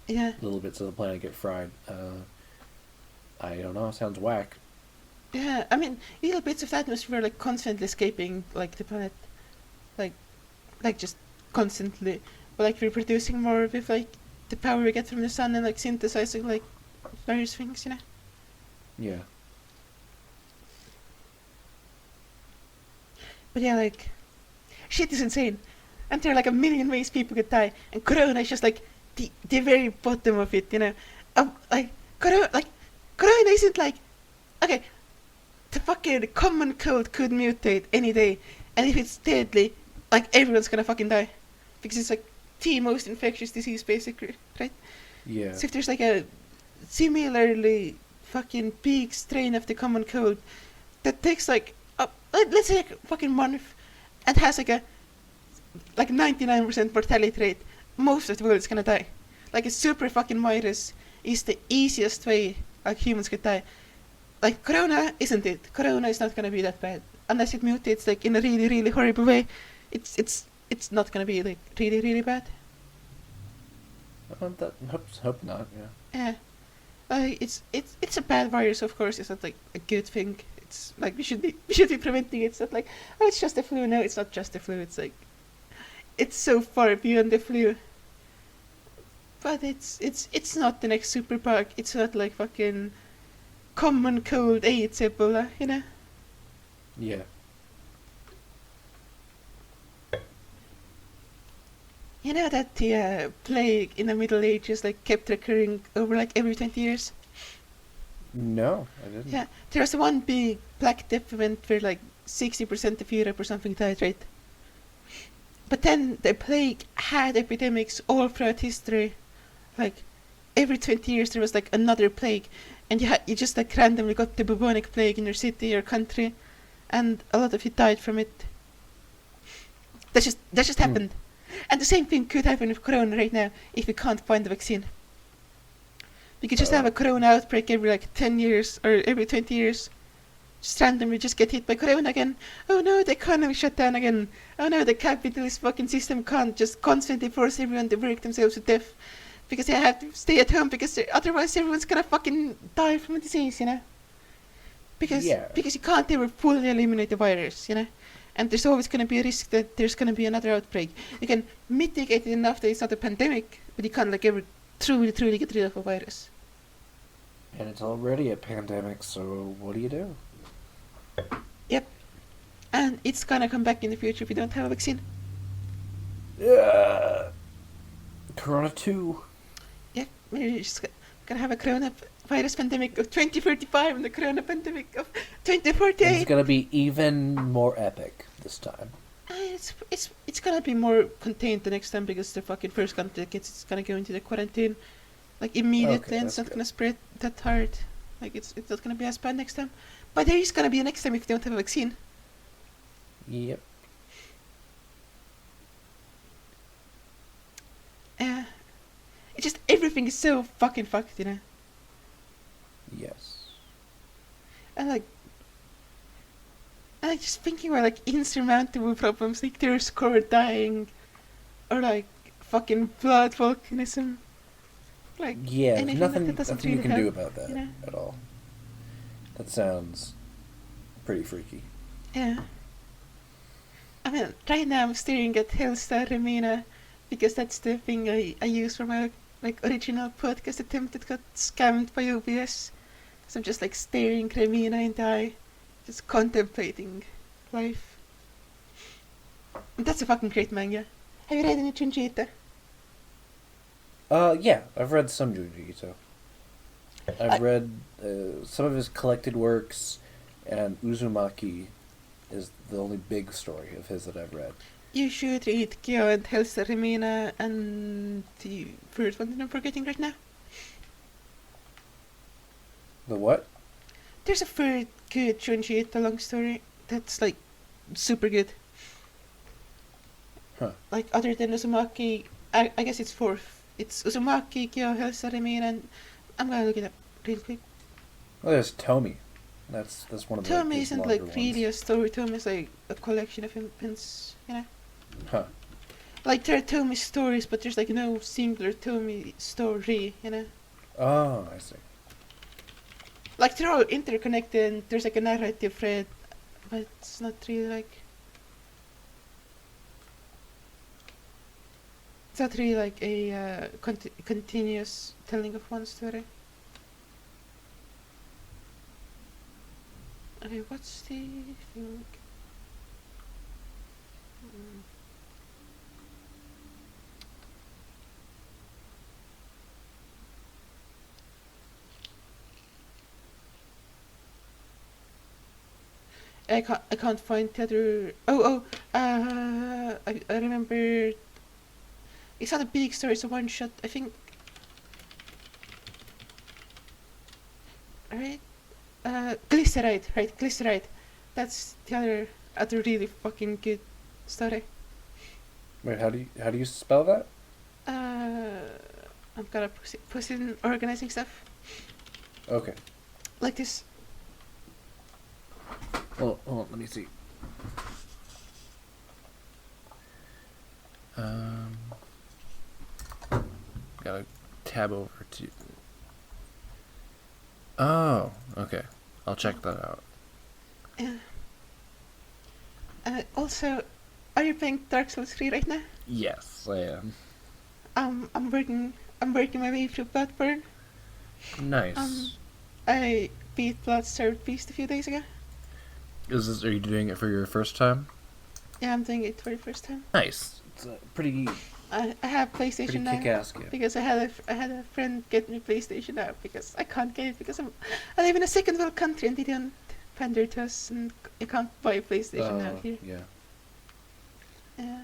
Yeah. little bits of the planet get fried. I don't know. Sounds whack. Yeah, I mean, little bits of the atmosphere are like constantly escaping like the planet. Like just constantly. But like we're producing more with like the power we get from the sun and like synthesizing like various things, you know? Yeah. But yeah, like shit is insane. And there are like a million ways people could die. And Corona is just like the very bottom of it, you know? Corona isn't like, okay, the fucking common cold could mutate any day. And if it's deadly, like everyone's gonna fucking die. Because it's like the most infectious disease basically, right? Yeah. So if there's like a similarly fucking big strain of the common cold that takes like, let's say like a fucking month and has like a 99% mortality rate, most of the world is gonna die. Like a super fucking virus is the easiest way like humans could die. Like Corona isn't it? Corona is not gonna be that bad unless it mutates like in a really really horrible way. It's not gonna be like really really bad. Hope not. Yeah. Yeah. It's a bad virus, of course. It's not like a good thing. It's like we should be preventing it. It's not like, oh, it's just the flu. No, it's not just the flu. It's like it's so far beyond the flu. But it's not the next superbug. It's not like fucking common cold AIDS Ebola, you know? Yeah. You know that the plague in the Middle Ages like kept recurring over like every 20 years? No, I didn't. Yeah, there was one big Black Death event where like 60% of Europe or something died, right? But then the plague had epidemics all throughout history. Like every 20 years there was like another plague, and you just like randomly got the bubonic plague in your city or country, and a lot of you died from it. That just happened. And the same thing could happen with Corona right now if we can't find the vaccine. We could just have a Corona outbreak every like 10 years or every 20 years. Just randomly just get hit by Corona again. Oh no, the economy shut down again. Oh no, the capitalist fucking system can't just constantly force everyone to work themselves to death. Because they have to stay at home because otherwise everyone's gonna fucking die from a disease, you know? Because you can't ever fully eliminate the virus, you know? And there's always going to be a risk that there's going to be another outbreak. You can mitigate it enough that it's not a pandemic, but you can't like ever truly get rid of a virus. And it's already a pandemic, so what do you do? Yep. And it's going to come back in the future if we don't have a vaccine. Corona 2. Yep, we're just going to have a coronavirus pandemic of 2035 and the corona pandemic of 2048. It's going to be even more epic this time. It's going to be more contained the next time because the fucking first country that gets it's going to go into the quarantine like immediately, and it's not going to spread that hard. Like it's not going to be as bad next time. But there is going to be a next time if they don't have a vaccine. Yep. It's just everything is so fucking fucked, you know? Yes. And like And like just thinking about like insurmountable problems, like their score dying, or like fucking blood volcanism, like Yeah, there's anything that doesn't nothing you really can help, do about you that know? at all. That sounds pretty freaky. Yeah. I mean, right now I'm staring at Hellstar Remina because that's the thing I use for my like original podcast attempt that got scammed by OBS. So I'm just like staring Remina in the eye, just contemplating life. And that's a fucking great manga. Have you read any Junji Ito? Yeah, I've read some Junji Ito. I've read some of his collected works, and Uzumaki is the only big story of his that I've read. You should read Kyo and Hellstar Remina and the third one that I'm forgetting right now. The what? There's a third good Junji Ito long story that's like super good. Huh. Like other than Uzumaki, I guess it's fourth. It's Uzumaki, Kyo, Hellstar Remina, and I'm gonna look it up real quick. Well, there's Tomi. That's one of the Tomi his isn't longer like really a ones. story. Tomi is like a collection of events, you know. Huh. Like there are Tomi stories, but there's like no singular Tomi story, you know. Oh, I see. Like they're all interconnected and there's like a narrative thread, but it's not really like it's not really like a continuous telling of one story. Okay, what's the thing? I can't find the other. I remember. It's not a big story. It's a one shot. I think. Right. Glyceride. Right. Glyceride. That's the other really fucking good story. Wait, how do you spell that? I'm gonna put in organizing stuff Okay. like this. Well, hold on, let me see. Gotta tab over to. Oh, okay. I'll check that out. Yeah. Also, are you playing Dark Souls 3 right now? Yes, I am. I'm working my way through Bloodborne. Nice. I beat Bloodstarved Beast a few days ago. Are you doing it for your first time? Yeah, I'm doing it for the first time. Nice. It's a pretty I have PlayStation now kick-ass game. because I had a friend get me PlayStation now because I can't get it because I live in a second world country and they don't pander to us and I can't buy a PlayStation now here. Yeah. Yeah.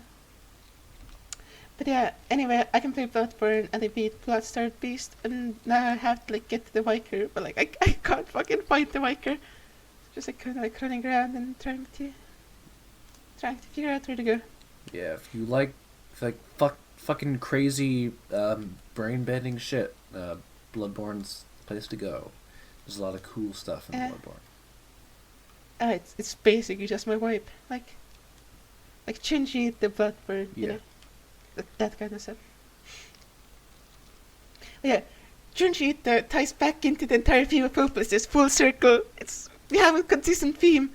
But yeah, anyway, I can play Bloodborne and I beat Bloodstarved Beast and now I have to like get to the Viker, but like I can't fucking find the Viker. Just like kind of like running around and trying to figure out where to go. Yeah, if you like fucking crazy brain bending shit, Bloodborne's the place to go. There's a lot of cool stuff in Bloodborne. It's basically just my vibe, like Shinji the Bloodborne, you know, that kind of stuff. Yeah, Junji ties back into the entire theme of hopelessness, full circle. We have a consistent theme.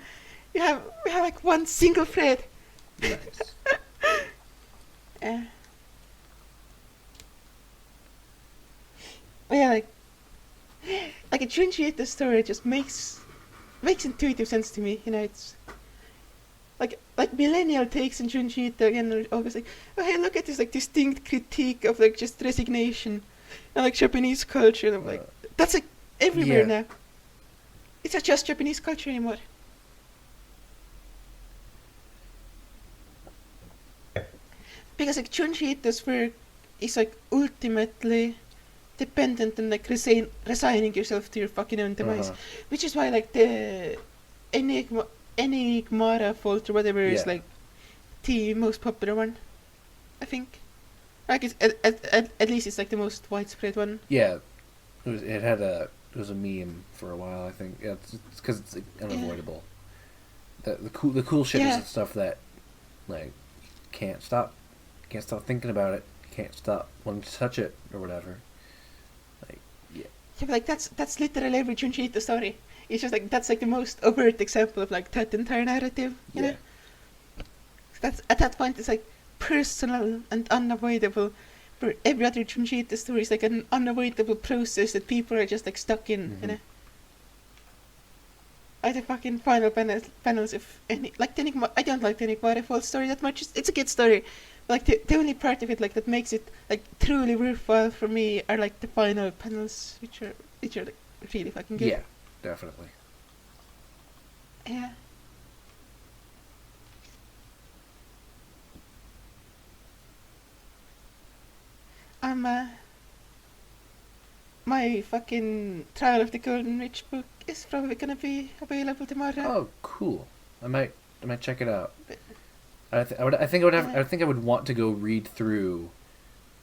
We have like one single thread. Nice. Yeah, like a Junji the story just makes intuitive sense to me. You know, it's like millennial takes in Junji again are always like, oh hey, look at this like distinct critique of like just resignation and like Japanese culture. And I'm like, that's like everywhere now. It's not just Japanese culture anymore. Because like Junji Ito's work is like ultimately dependent on like resigning yourself to your fucking own demise, which is why like the Enigmara fault or whatever is like the most popular one, I think. Like it's at least it's like the most widespread one. Yeah, it was a meme for a while. I think it's because it's unavoidable. the cool shit Yeah. is the stuff that like can't stop can't stop thinking about it, can't stop wanting to touch it or whatever. Like yeah. Yeah, but like that's literally every Junjito story. It's just like that's like the most overt example of like that entire narrative, you Yeah. know? That's at that point it's like personal and unavoidable. Where every other Junjito story is like an unavoidable process that people are just like stuck in, you know? I the fucking final panels of any like the Enigma. I don't like the Enigma Falls story that much. It's a good story. But, like the only part of it like that makes it like truly worthwhile for me are like the final panels, which are like really fucking good. Yeah, definitely. Yeah. I'm my fucking Trial of the Golden Witch book is probably gonna be available tomorrow. Oh, cool. I might check it out. But, I think I would have. yeah. I think I would want to go read through.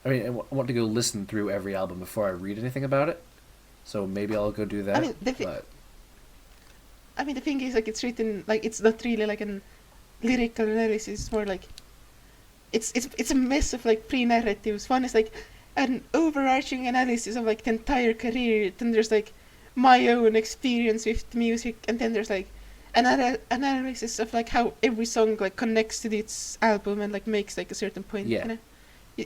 I mean, I want to go listen through every album before I read anything about it. So maybe I'll go do that. I mean, the thing is, like, it's written like it's not really like an lyrical analysis. It's more like it's a mess of like pre-narratives. One is like an overarching analysis of like the entire career. Then there's like my own experience with music, and then there's like an analysis of like how every song like connects to its album and like makes like a certain point. Yeah. You know?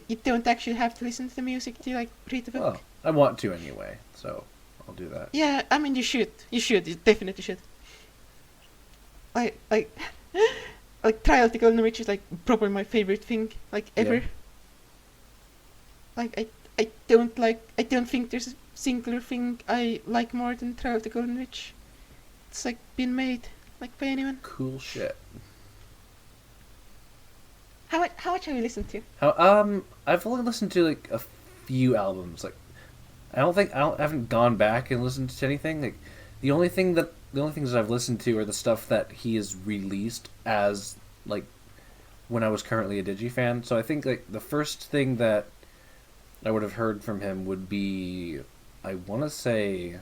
You don't actually have to listen to the music to like read the book. well, I want to anyway, so I'll do that. Yeah, I mean you should. You definitely should. Like like Trial of the Golden Witch is like probably my favorite thing like ever. Yeah. Like I don't think there's a singular thing I like more than Trial of the Golden Witch. It's like been made like by anyone. Cool shit. How much have you listened to? I've only listened to like a few albums. Like, I haven't gone back and listened to anything. Like, the only things that I've listened to are the stuff that he has released as like when I was currently a Digi fan. So I think like the first thing that I would have heard from him would be, I want to say,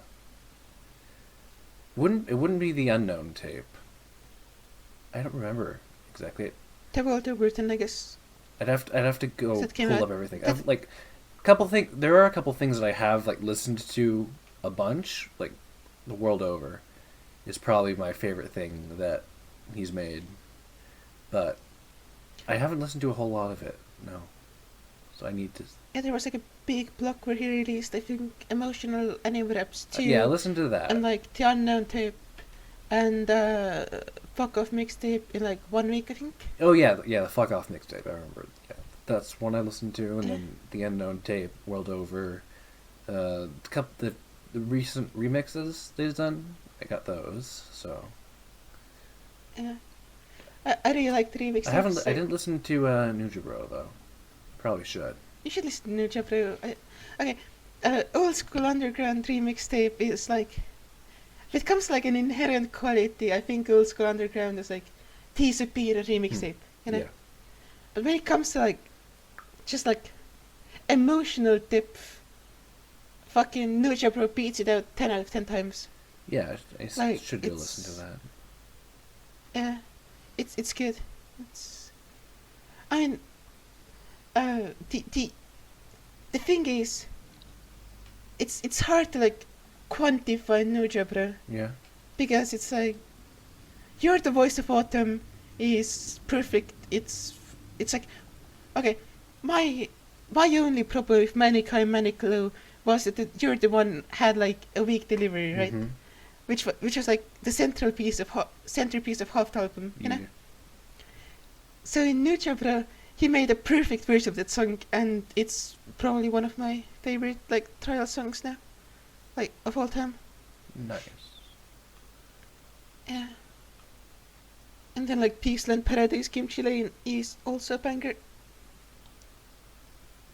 wouldn't be the Unknown tape. I don't remember exactly. The World Overton, I guess. I'd have to go That came pull out- up everything. that- I've like couple thing. There are a couple things that I have like listened to a bunch. Like the world over is probably my favorite thing that he's made, but I haven't listened to a whole lot of it. No, so I need to. Yeah, there was like a big block where he released, I think, Emotional Envelopes too. Yeah, listen to that. And like the Unknown tape and Fuck Off mixtape in like 1 week, I think. Oh yeah, the fuck off mixtape. I remember. Yeah, that's one I listened to, and then the Unknown tape, world over. The recent remixes they've done, I got those. So Yeah. I really like the remix. I haven't. I didn't listen to Nuja Bro though. Probably should. You should listen to New Jabro. Okay, Old School Underground remix tape is like, if it comes to like an inherent quality, I think Old School Underground is like the superior remix tape, you know? Yeah. But when it comes to like, just like emotional depth, fucking New Jabro beats it out 10 out of 10 times. Yeah, I Like, should go it's- listen to that. Yeah, it's good. I mean, the thing is, it's hard to like quantify New Jabra Yeah. because it's like, You're the Voice of Autumn is perfect. It's like, okay, my only problem with Manic High Manic Low was that You're the One had like a weak delivery, right? Mhm. Which was like the centerpiece of half the album, you know. Yeah. So in New Jabra, he made a perfect version of that song, and it's probably one of my favorite like trial songs now, like of all time. Nice. Yeah. And then like Peaceland Paradise Kimchi Lane is also a banger.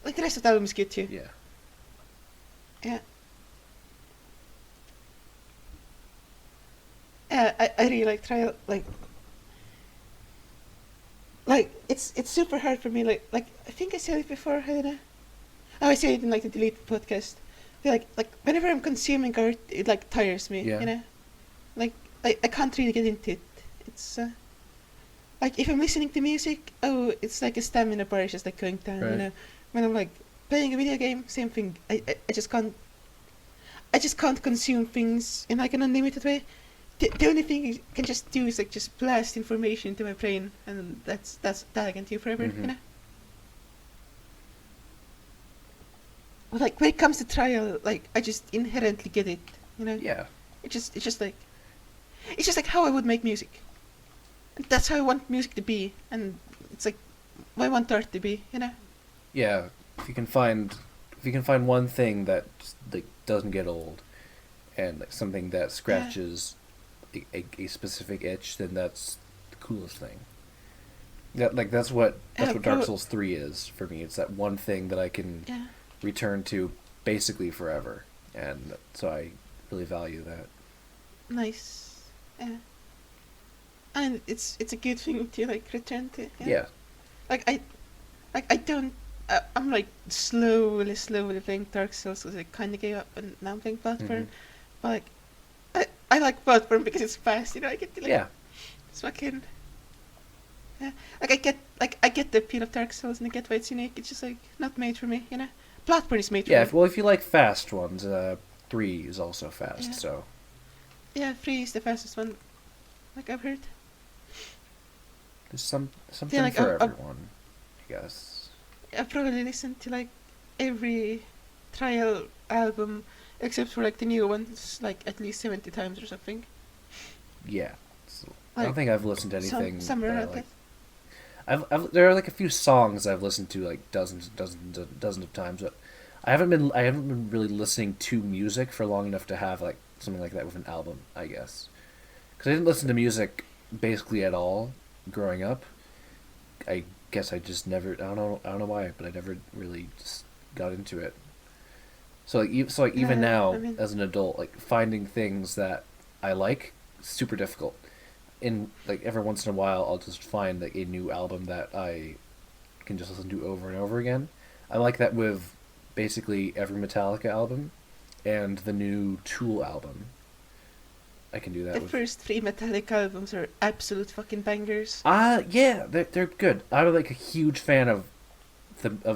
Like the rest of the album is good too. Yeah. Yeah. I really like trial like it's super hard for me like I think I said it before, I don't know. Oh, I said it in like the deleted podcast. I feel like whenever I'm consuming art, it like tires me, Yeah. you know. Like I can't really get into it it's like if I'm listening to music, oh, it's like a stamina bar is just like going down. Right. You know, when I'm like playing a video game, same thing. I just can't. I just can't consume things in like an unlimited way. The only thing I can just do is like just blast information into my brain, and that's that I can do forever. Mhm. You know. But like when it comes to trial, like I just inherently get it. You know. Yeah. It's just like how I would make music. That's how I want music to be, and it's like what I want art to be. You know. Yeah. If you can find one thing that just, like doesn't get old, and like something that scratches a specific itch, then that's the coolest thing. Yeah, like that's what Dark Souls 3 is for me. It's that one thing that I can Yeah. return to basically forever, and so I really value that. Nice. Yeah. And it's a good thing to like return to. Yeah. Like I don't. I'm like slowly playing Dark Souls because I kind of gave up, and now I'm playing Bloodborne. But like, I like Bloodborne because it's fast. You know, I get to like. Yeah. It's fucking. Yeah. Like I get the appeal of Dark Souls, and I get why it's unique. It's just like not made for me. You know, Bloodborne is made for Yeah. me. Well, if you like fast ones, 3 is also fast. Yeah. So. Yeah, 3 is the fastest one. Like I've heard. There's something Yeah, like, for I'm- everyone, I guess. I've probably listened to like every trial album except for like the new ones like at least 70 times or something. Yeah. So, I Like, don't think I've listened to anything. somewhere that I around like. that. There are like a few songs I've listened to like dozens of times, but I haven't been really listening to music for long enough to have like something like that with an album, I guess. Because I didn't listen to music basically at all growing up. I guess I just never. I don't know why, but I never really just got into it. So like even now I mean- as an adult, like finding things that I like, super difficult. In like every once in a while, I'll just find like a new album that I can just listen to over and over again. I like that with basically every Metallica album and the new Tool album. I can do that The with. first 3 Metallic albums are absolute fucking bangers. Yeah, they're good. I'm like a huge fan of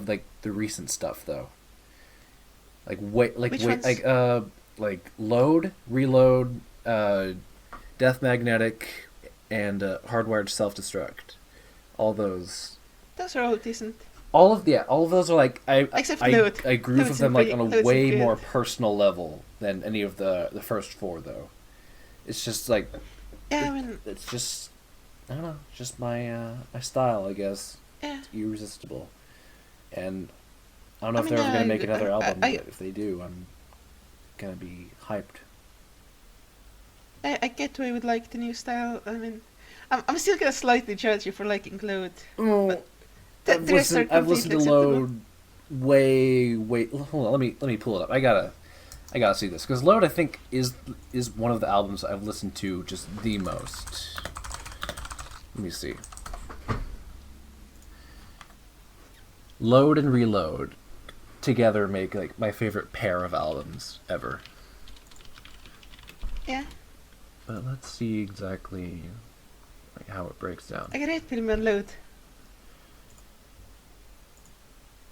like the recent stuff though. Like Which ones? like Load, Reload, Death Magnetic, and Hardwired Self Destruct. All those. Those are all decent. All of those are like Except Load. I groove Load's with them like on a Load's way good. more personal level than any of the first 4 though. It's just like Yeah, I mean, it's just I don't know, just my my style, I guess. yeah. It's irresistible, and I don't know I if mean, they're ever gonna make I- another album. I- But if they do, I'm gonna be hyped. I get why you would like the new style. I mean, I'm still gonna slightly judge you for liking Load. Oh, The rest are I've listened to completely Load way. Hold on, let me pull it up. I gotta see this because Load I think is one of the albums I've listened to just the most. Let me see. Load and Reload together make like my favorite pair of albums ever. Yeah, But let's see exactly like how it breaks down. I rate film on Load.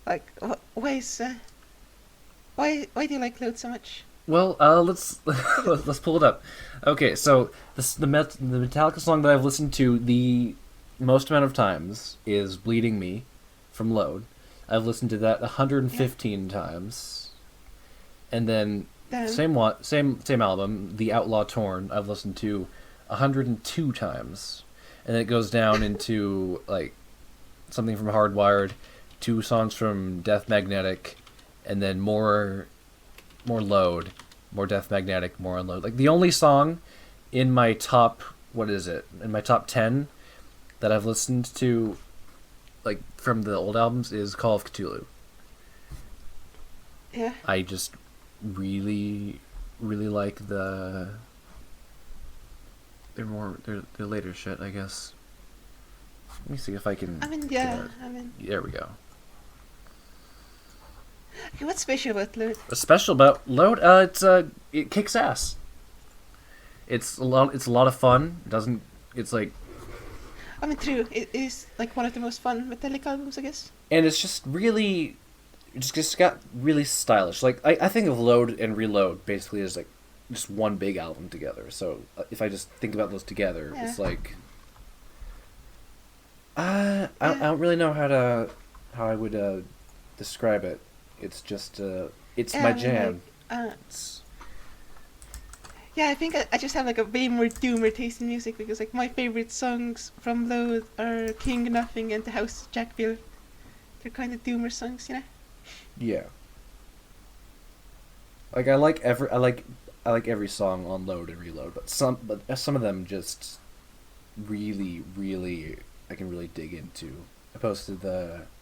Like, why do you like Load so much? Well, let's let's pull it up. Okay, so the Metallica song that I've listened to the most amount of times is "Bleeding Me" from Load. I've listened to that 115 times, and then Damn. same album, "The Outlaw Torn." I've listened to 102 times, and then it goes down into like something from Hardwired, 2 songs from Death Magnetic, and then more Load, more Death Magnetic, more Unload. Like the only song in my top, in my top 10 that I've listened to, like from the old albums, is Call of Cthulhu. Yeah. I just really like their later shit, I guess. Let me see if I can. I mean, get yeah. it. I mean, There we go. okay, what's special about Load? What's special about Load? It kicks ass. It's a lot of fun. It doesn't It's like, I mean, true. It is like one of the most fun Metallica albums, I guess. and it's just really, just got really stylish. Like I think of Load and Reload basically as like just one big album together. So if I just think about those together, Yeah. it's like, I Yeah. don't really know how I would describe it. It's just it's Yeah, my I mean, jam. like, It's, yeah, I think I just have like a way more doomer taste in music because like my favorite songs from Load are King Nothing and The House Jack Built. They're kind of doomer songs, you know. yeah. Like I like every song on Load and Reload, but some of them just really I can really dig into.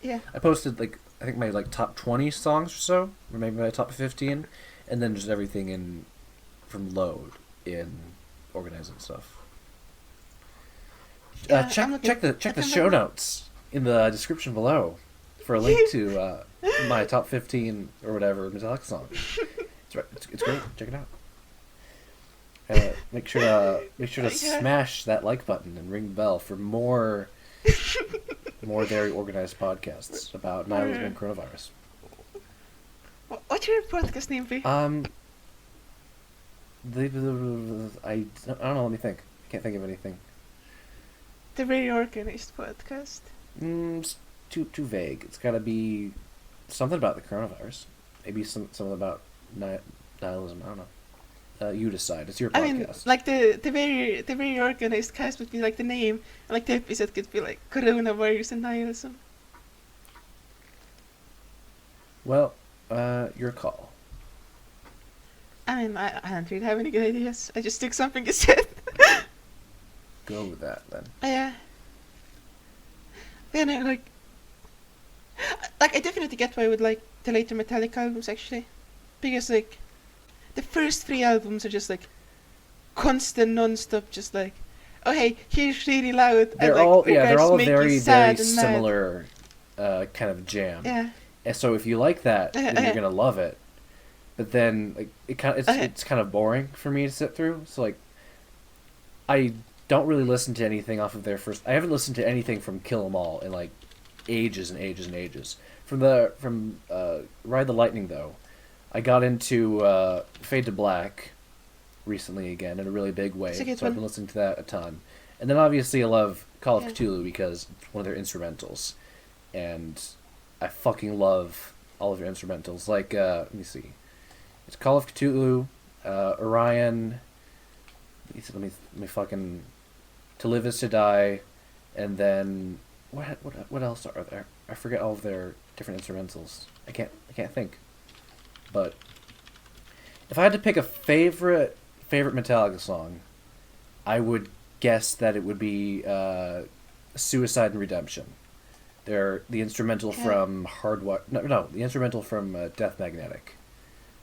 Yeah. I posted like I think my like top 20 songs or so, or maybe my top 15, and then just everything in from Load in organizing stuff. Yeah, I'm Check looking- the I show remember- notes in the description below for a link to my top 15 or whatever Metallica song. It's right. It's great. Check it out. Make sure to Yeah. smash that like button and ring the bell for more very organized podcasts about nihilism and coronavirus. What's your podcast name be? I don't know. Let me think. I can't think of anything. The Very Organized Podcast. It's too vague. It's got to be something about the coronavirus. Maybe something about nihilism. I don't know. You decide. It's your I podcast. mean, like the very organized cast would be like the name, and like the episode could be like coronavirus and nihilism. Well, your call. I mean, I don't really have any good ideas. I just took something you said. Go with that then. Yeah. Then I like I definitely get why I would like the later Metallica albums actually, because like the first three albums are just like constant non-stop, just like, oh hey, here's really loud. They're and, like, all regards they're all make you very sad and mad. similar kind of jam. Yeah. And so if you like that, then you're gonna love it. But then like it's kind of boring for me to sit through. So like, I don't really listen to anything off of their first. I haven't listened to anything from Kill 'Em All in like ages and ages and ages. From Ride the Lightning though, I got into Fade to Black recently again in a really big way. It's So a good I've one. been listening to that a ton. And then obviously I love Call of Yeah. Cthulhu because it's one of their instrumentals, and I fucking love all of their instrumentals. Like let me see, it's Call of Cthulhu, Orion. Let me fucking To Live Is to Die, and then what else are there? I forget all of their different instrumentals. I can't think. But if I had to pick a favorite Metallica song, I would guess that it would be Suicide and Redemption. They're the instrumental Okay. from the instrumental from Death Magnetic.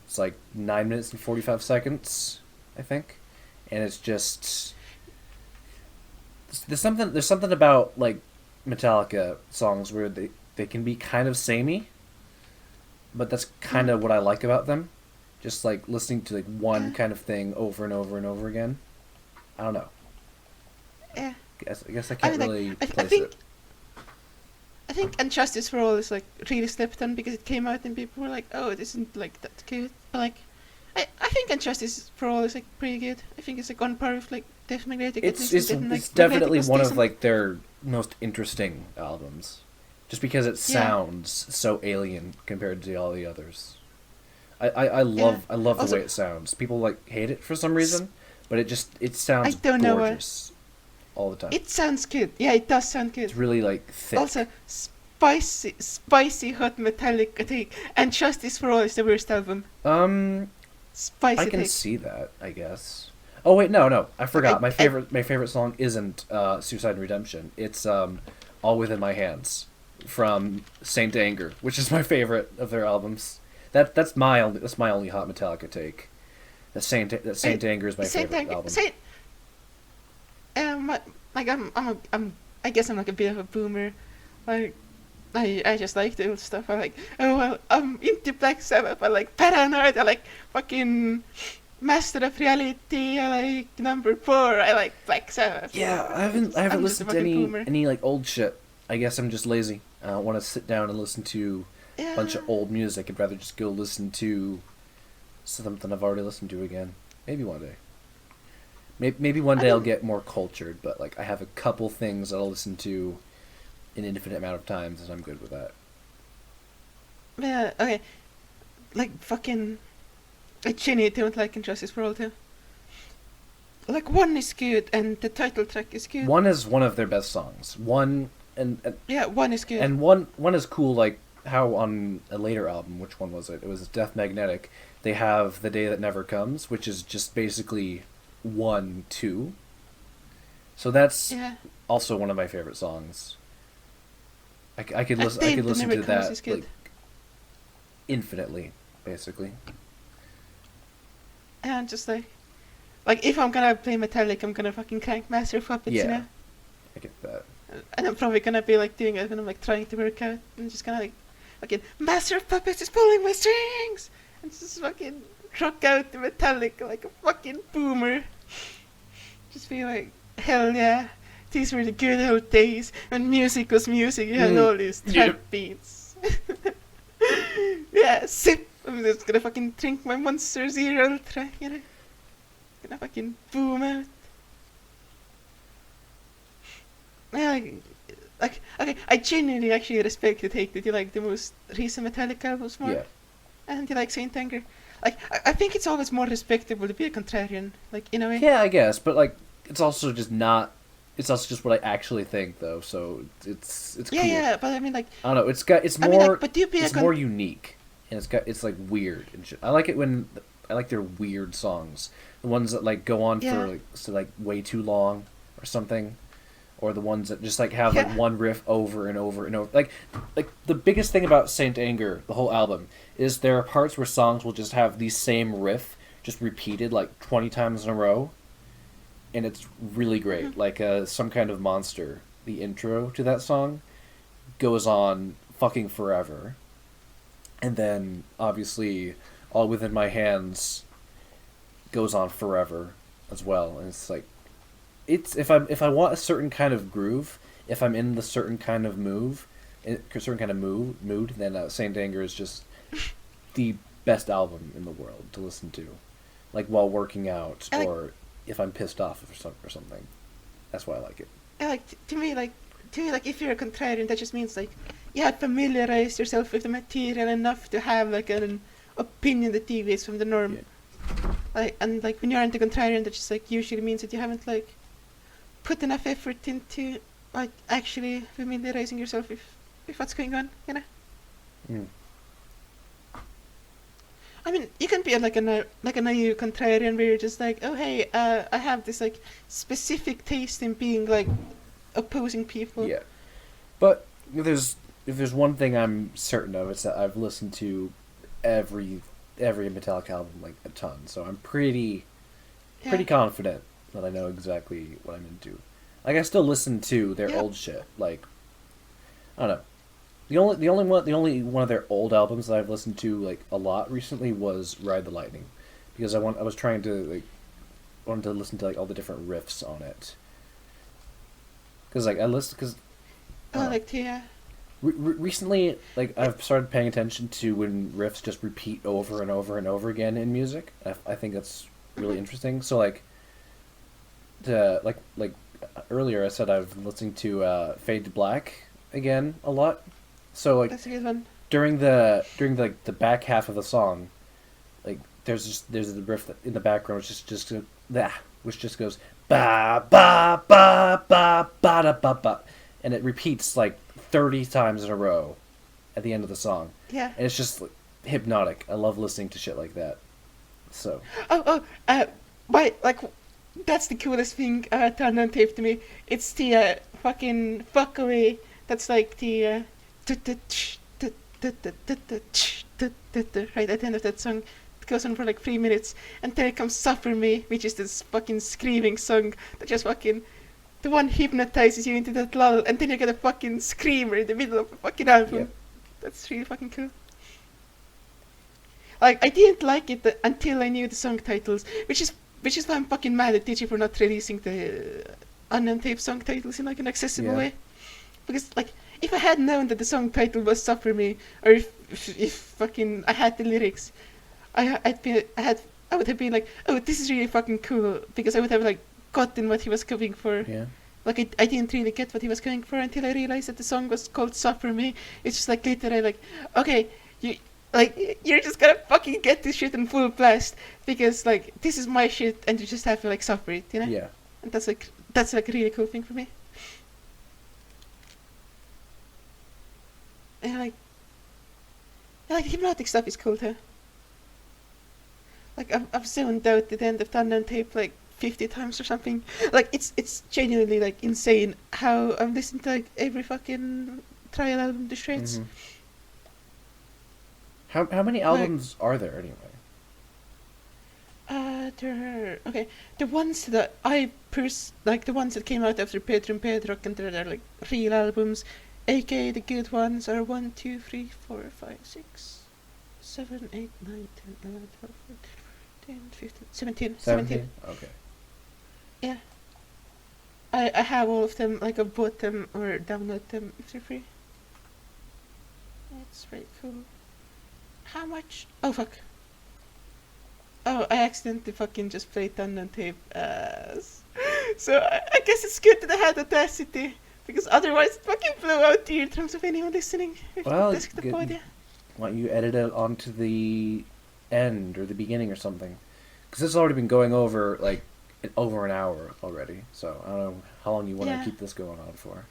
It's like 9 minutes and 45 seconds, I think, and it's just there's something about like Metallica songs where they can be kind of samey, but that's kind of what I like about them. Just like listening to like one kind of thing over and over and over again. I don't know. Yeah. I guess I can't mean, like, really I place think it. I think And Justice for All is like really slept on because it came out and people were like, oh, it isn't like that good. But like, I think And Justice for All is like pretty good. I think it's like on par with like Death Magnetic. at It's least, and, like, it's definitely Magnetic was one of decent. like their most interesting albums, just because it sounds so alien compared to all the others. I love the Also- way it sounds. People like hate it for some reason, but it sounds I don't know why. gorgeous all the time. It sounds good. Yeah, it does sound good. It's really like thick. Also, spicy hot Metallica take. And Justice for All is the worst album. Spicy I can take. see that, I guess. Oh wait, no, I forgot. My I- favorite song isn't Suicide and Redemption. It's All Within My Hands from Saint Anger, which is my favorite of their albums. That's my only hot Metallica take. Saint Anger is my favorite album. Like I guess I'm like a bit of a boomer. Like, I just like the old stuff. I like, oh well, I'm into Black Sabbath. I like Paranoid. I like fucking Master of Reality. I like number 4. I like Black Sabbath. Yeah, I haven't I'm just a listened to fucking boomer. any like old shit. I guess I'm just lazy. I don't want to sit down and listen to a bunch Yeah. of old music. I'd rather just go listen to something I've already listened to again. Maybe one day. Maybe one I day I'll mean, get more cultured, but like I have a couple things that I'll listen to an infinite amount of times, and I'm good with that. yeah, okay. Like fucking. I genuinely don't like Injustice World 2. Like 1 is good and the title track is good. One is one of their best songs. One and Yeah, 1 is good. and one is cool. Like how on a later album, which one was it? It was Death Magnetic. They have The Day That Never Comes, which is just basically 1, 2. So that's Yeah. also one of my favorite songs. I could I listen. think I could The listen Never to Comes that is good. like infinitely, basically. And just like if I'm gonna play Metallic, I'm gonna fucking crank Master of Puppets, you Yeah. know? I get that. And I'm probably gonna be like doing it when I'm like trying to work out and just gonna like fucking Master of Puppets is pulling my strings and just fucking rock out the Metallic like a fucking boomer. Just be like, hell yeah. These were the good old days when music was music. You had all these trap Yep. beats. Yeah, sip. I'm just gonna fucking drink my Monster Zero Ultra, you know? Gonna fucking boom out. Yeah, okay, I genuinely actually respect the take that you like the most recent Metallica albums more. Yeah. And you like Saint Anger. Like, I think it's always more respectable to be a contrarian, like, in a way. Yeah, I guess, but like it's also just not. It's also just what I actually think, though. So it's Yeah, cool. yeah, but I mean, like, I don't know. It's I more. mean, like, but do you be It's more unique, and it's like weird and shit. I like it when I like their weird songs, the ones that like go on Yeah. for like way too long or something, or the ones that just like have Yeah. like one riff over and over and over. Like the biggest thing about Saint Anger, the whole album, is there are parts where songs will just have the same riff just repeated like 20 times in a row, and it's really great. Mhm. Like Some Kind of Monster, the intro to that song goes on fucking forever. And then obviously All Within My Hands goes on forever as well. And it's like it's if I want a certain kind of groove, if I'm in the certain kind of mood, then Saint Anger is just the best album in the world to listen to, like while working out I like- or if I'm pissed off or something. That's why I like it. Yeah, like, to me, if you're a contrarian, that just means, like, you have familiarized yourself with the material enough to have, like, an opinion that deviates from the norm. Yeah. Like, and, like, when you're anti-contrarian, that just, like, usually means that you haven't, like, put enough effort into, like, actually familiarizing yourself with what's going on, you know? Mm. I mean, you can be like a naive contrarian where you're just like, oh hey, I have this like specific taste in being like opposing people. Yeah, but if there's one thing I'm certain of, it's that I've listened to every Metallica album like a ton, so I'm pretty confident that I know exactly what I'm into. Like I still listen to their Yeah. old shit. Like I don't know. The only one of their old albums that I've listened to like a lot recently was Ride the Lightning, because I was trying to wanted to listen to like all the different riffs on it. Because like I like to, yeah. Recently, like I've started paying attention to when riffs just repeat over and over and over again in music. I think that's really interesting. So like earlier I said I've listening to Fade to Black again a lot. So like That's a good one. during the back half of the song, like there's the riff in the background which just goes ba ba ba ba ba da ba ba, and it repeats like 30 times in a row at the end of the song, Yeah. and it's just like, hypnotic. I love listening to shit like that. So Like, that's the coolest thing turned on tape to me. It's the fucking fuck away. That's like the right at the end of that song. It goes on for like 3 minutes, and then it comes Suffer Me, which is this fucking screaming song that just fucking the one hypnotizes you into that lull, and then you get a fucking screamer in the middle of the fucking album. Yep. That's really fucking cool. Like I didn't like it until I knew the song titles, which is why I'm fucking mad at DJ for not releasing the unknown tape song titles in like an accessible Yeah. way. Because like if I had known that the song title was "Suffer Me," or if fucking I had the lyrics, I would have been like, oh, this is really fucking cool, because I would have like gotten what he was going for. Yeah. Like I didn't really get what he was going for until I realized that the song was called "Suffer Me." It's just like literally like, okay, you're just gonna fucking get this shit in full blast, because like this is my shit and you just have to like suffer it, you know? Yeah. And that's like a really cool thing for me. And like hypnotic stuff is cool too. Like I've zoned out at the end of the unknown tape like 50 times or something. Like it's genuinely like insane how I've listened to like every fucking trial album the shreds. Mhm. How many albums are there anyway? Okay. The ones that like the ones that came out after Pedro and Pedrock, and they're like real albums, aka the good ones, are 1, 2, 3, 4, 5, 6, 7, 8, 9, 10, 11, 12, 13, 14, 15, 17. 17? Okay. Yeah. I have all of them, like I've bought them or download them if they're free. It's very cool. How much? Oh fuck. Oh, I accidentally fucking just played unknown tape. So I guess it's good that I had Audacity, because otherwise it fucking blew out the eardrums of anyone listening with Well, the desktop audio. Why don't you edit it onto the end or the beginning or something? Because this has already been going over like over an hour already. So I don't know how long you want to keep this going on for.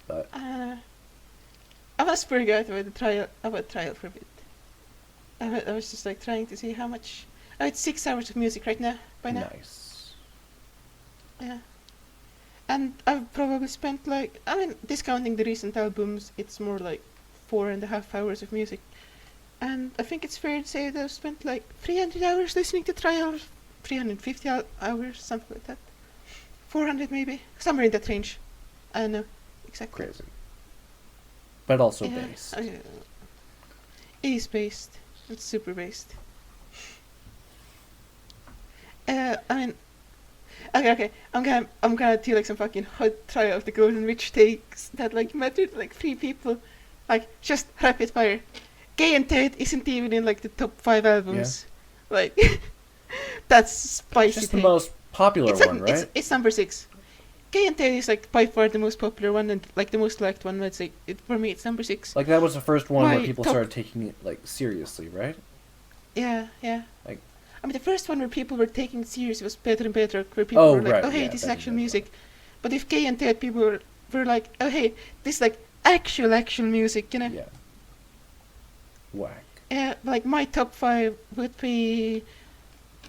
But I was pretty good about trial for a bit. I was just like trying to see how much. Oh, it's 6 hours of music right now. By now. nice. Yeah. And I've probably spent like, I mean, discounting the recent albums, it's more like 4.5 hours of music. And I think it's fair to say that I've spent like 300 hours listening to trial, 350 hours, something like that. 400 maybe, somewhere in that range. I don't know exactly. Crazy. But also Yeah, based. it is based. It's super based. I mean, okay. I'm gonna do like some fucking hot trial of the Golden Witch takes that like mattered like 3 people, like just rapid fire. Gay and Ted isn't even in like the top 5 albums. Yeah. Like that's spicy. Just the most popular one, right? It's number 6. Gay and Ted is like by far the most popular one and like the most liked one. I'd say for me it's number 6. Like that was the first one My where people started taking it like seriously, right? Yeah. Like, I mean, the first one where people were taking it seriously was Pedro and Pedro, where people were like, right, oh hey, yeah, this is actual music. But if Gay and Ted, people were like, oh hey, this is like actual music, you know? Yeah. Whack. Yeah, like my top 5 would be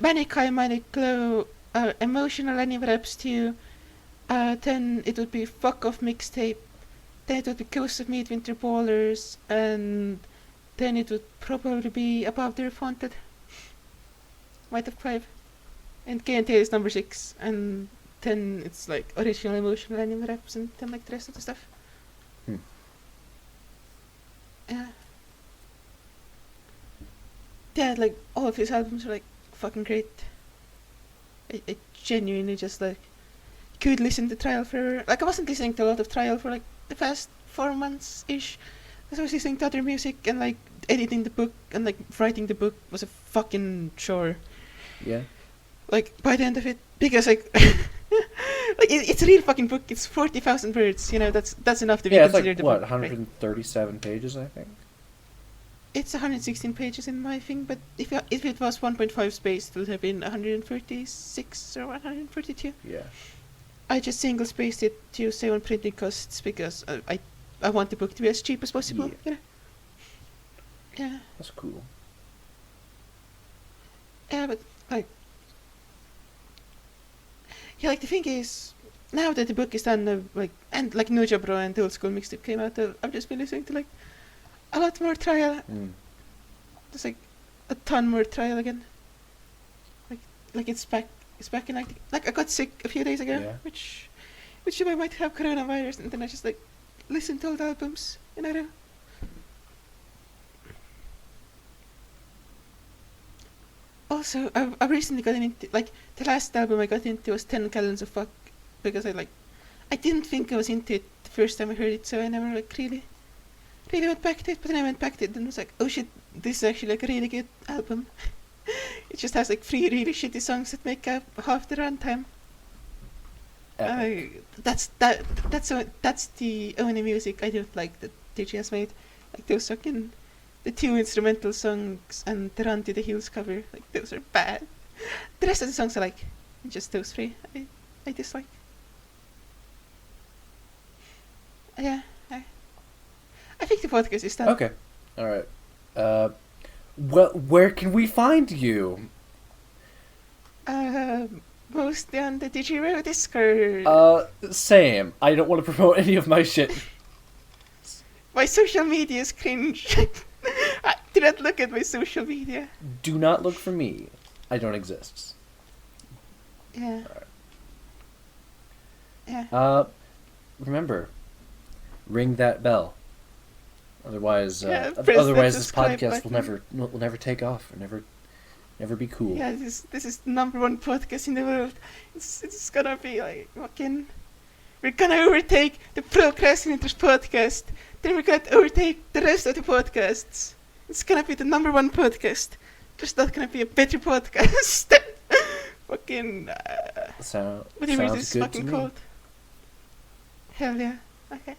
Manic High, Manic Glow, Emotional Anywraps 2, then it would be Fuck Off Mixtape, then it would be Ghosts of Midwinter Ballers, and then it would probably be Above the Refonted. My top 5. And K&T is number 6, and then it's like original emotional anime raps, and then like the rest of the stuff. Yeah. Yeah, like all of his albums are like fucking great. I genuinely just like could listen to Trial for like I wasn't listening to a lot of Trial for like the past 4 months ish. Because I was listening to other music, and like editing the book and like writing the book was a fucking chore. Yeah. Like by the end of it, because like like it's a real fucking book. It's 40,000 words. You know, that's enough to be considered it's like, a book. 137 pages, I think. It's 116 pages in my thing, but if it was 1.5 spaced, it would have been 136 or 142. Yeah. I just single spaced it to save on printing costs because I want the book to be as cheap as possible. Yeah. You know? Yeah. That's cool. Yeah, but like, yeah, like the thing is, now that the book is done, like, and like No Jabro and the Old School Mixtape came out, I've just been listening to like a lot more Trial. There's like a ton more Trial again. Like it's back in like I got sick a few days ago, Yeah. which I might have coronavirus, and then I just like listened to old albums, you know. also, I've recently gotten into, like, the last album I got into was 10 Gallons of Fuck, because I didn't think I was into it the first time I heard it, so I never, like, really went back to it, but then I went back to it and was like, oh shit, this is actually, like, a really good album. It just has, like, 3 really shitty songs that make up half the runtime. That's the only music I don't like that DJ has made. Like, those fucking, the 2 instrumental songs and the Run to the Hills cover, like, those are bad. The rest of the songs I like, just those 3 I dislike. Yeah, I think the podcast is done. Okay, all right. Well, where can we find you? Mostly on the Digiro Discord. Same. I don't want to promote any of my shit. My social media is cringe. I do not look at my social media. Do not look for me. I don't exist. Yeah. Right. Yeah. Remember, ring that bell. Otherwise, press this subscribe podcast button. will never take off or never be cool. Yeah, this is the #1 podcast in the world. It's gonna be like fucking. We're gonna overtake the Procrastinators podcast. Then we're gonna overtake the rest of the podcasts. It's gonna be the #1 podcast. There's not gonna be a better podcast. Fucking. Whatever Sounds this is good fucking to me. called. Hell yeah. Okay.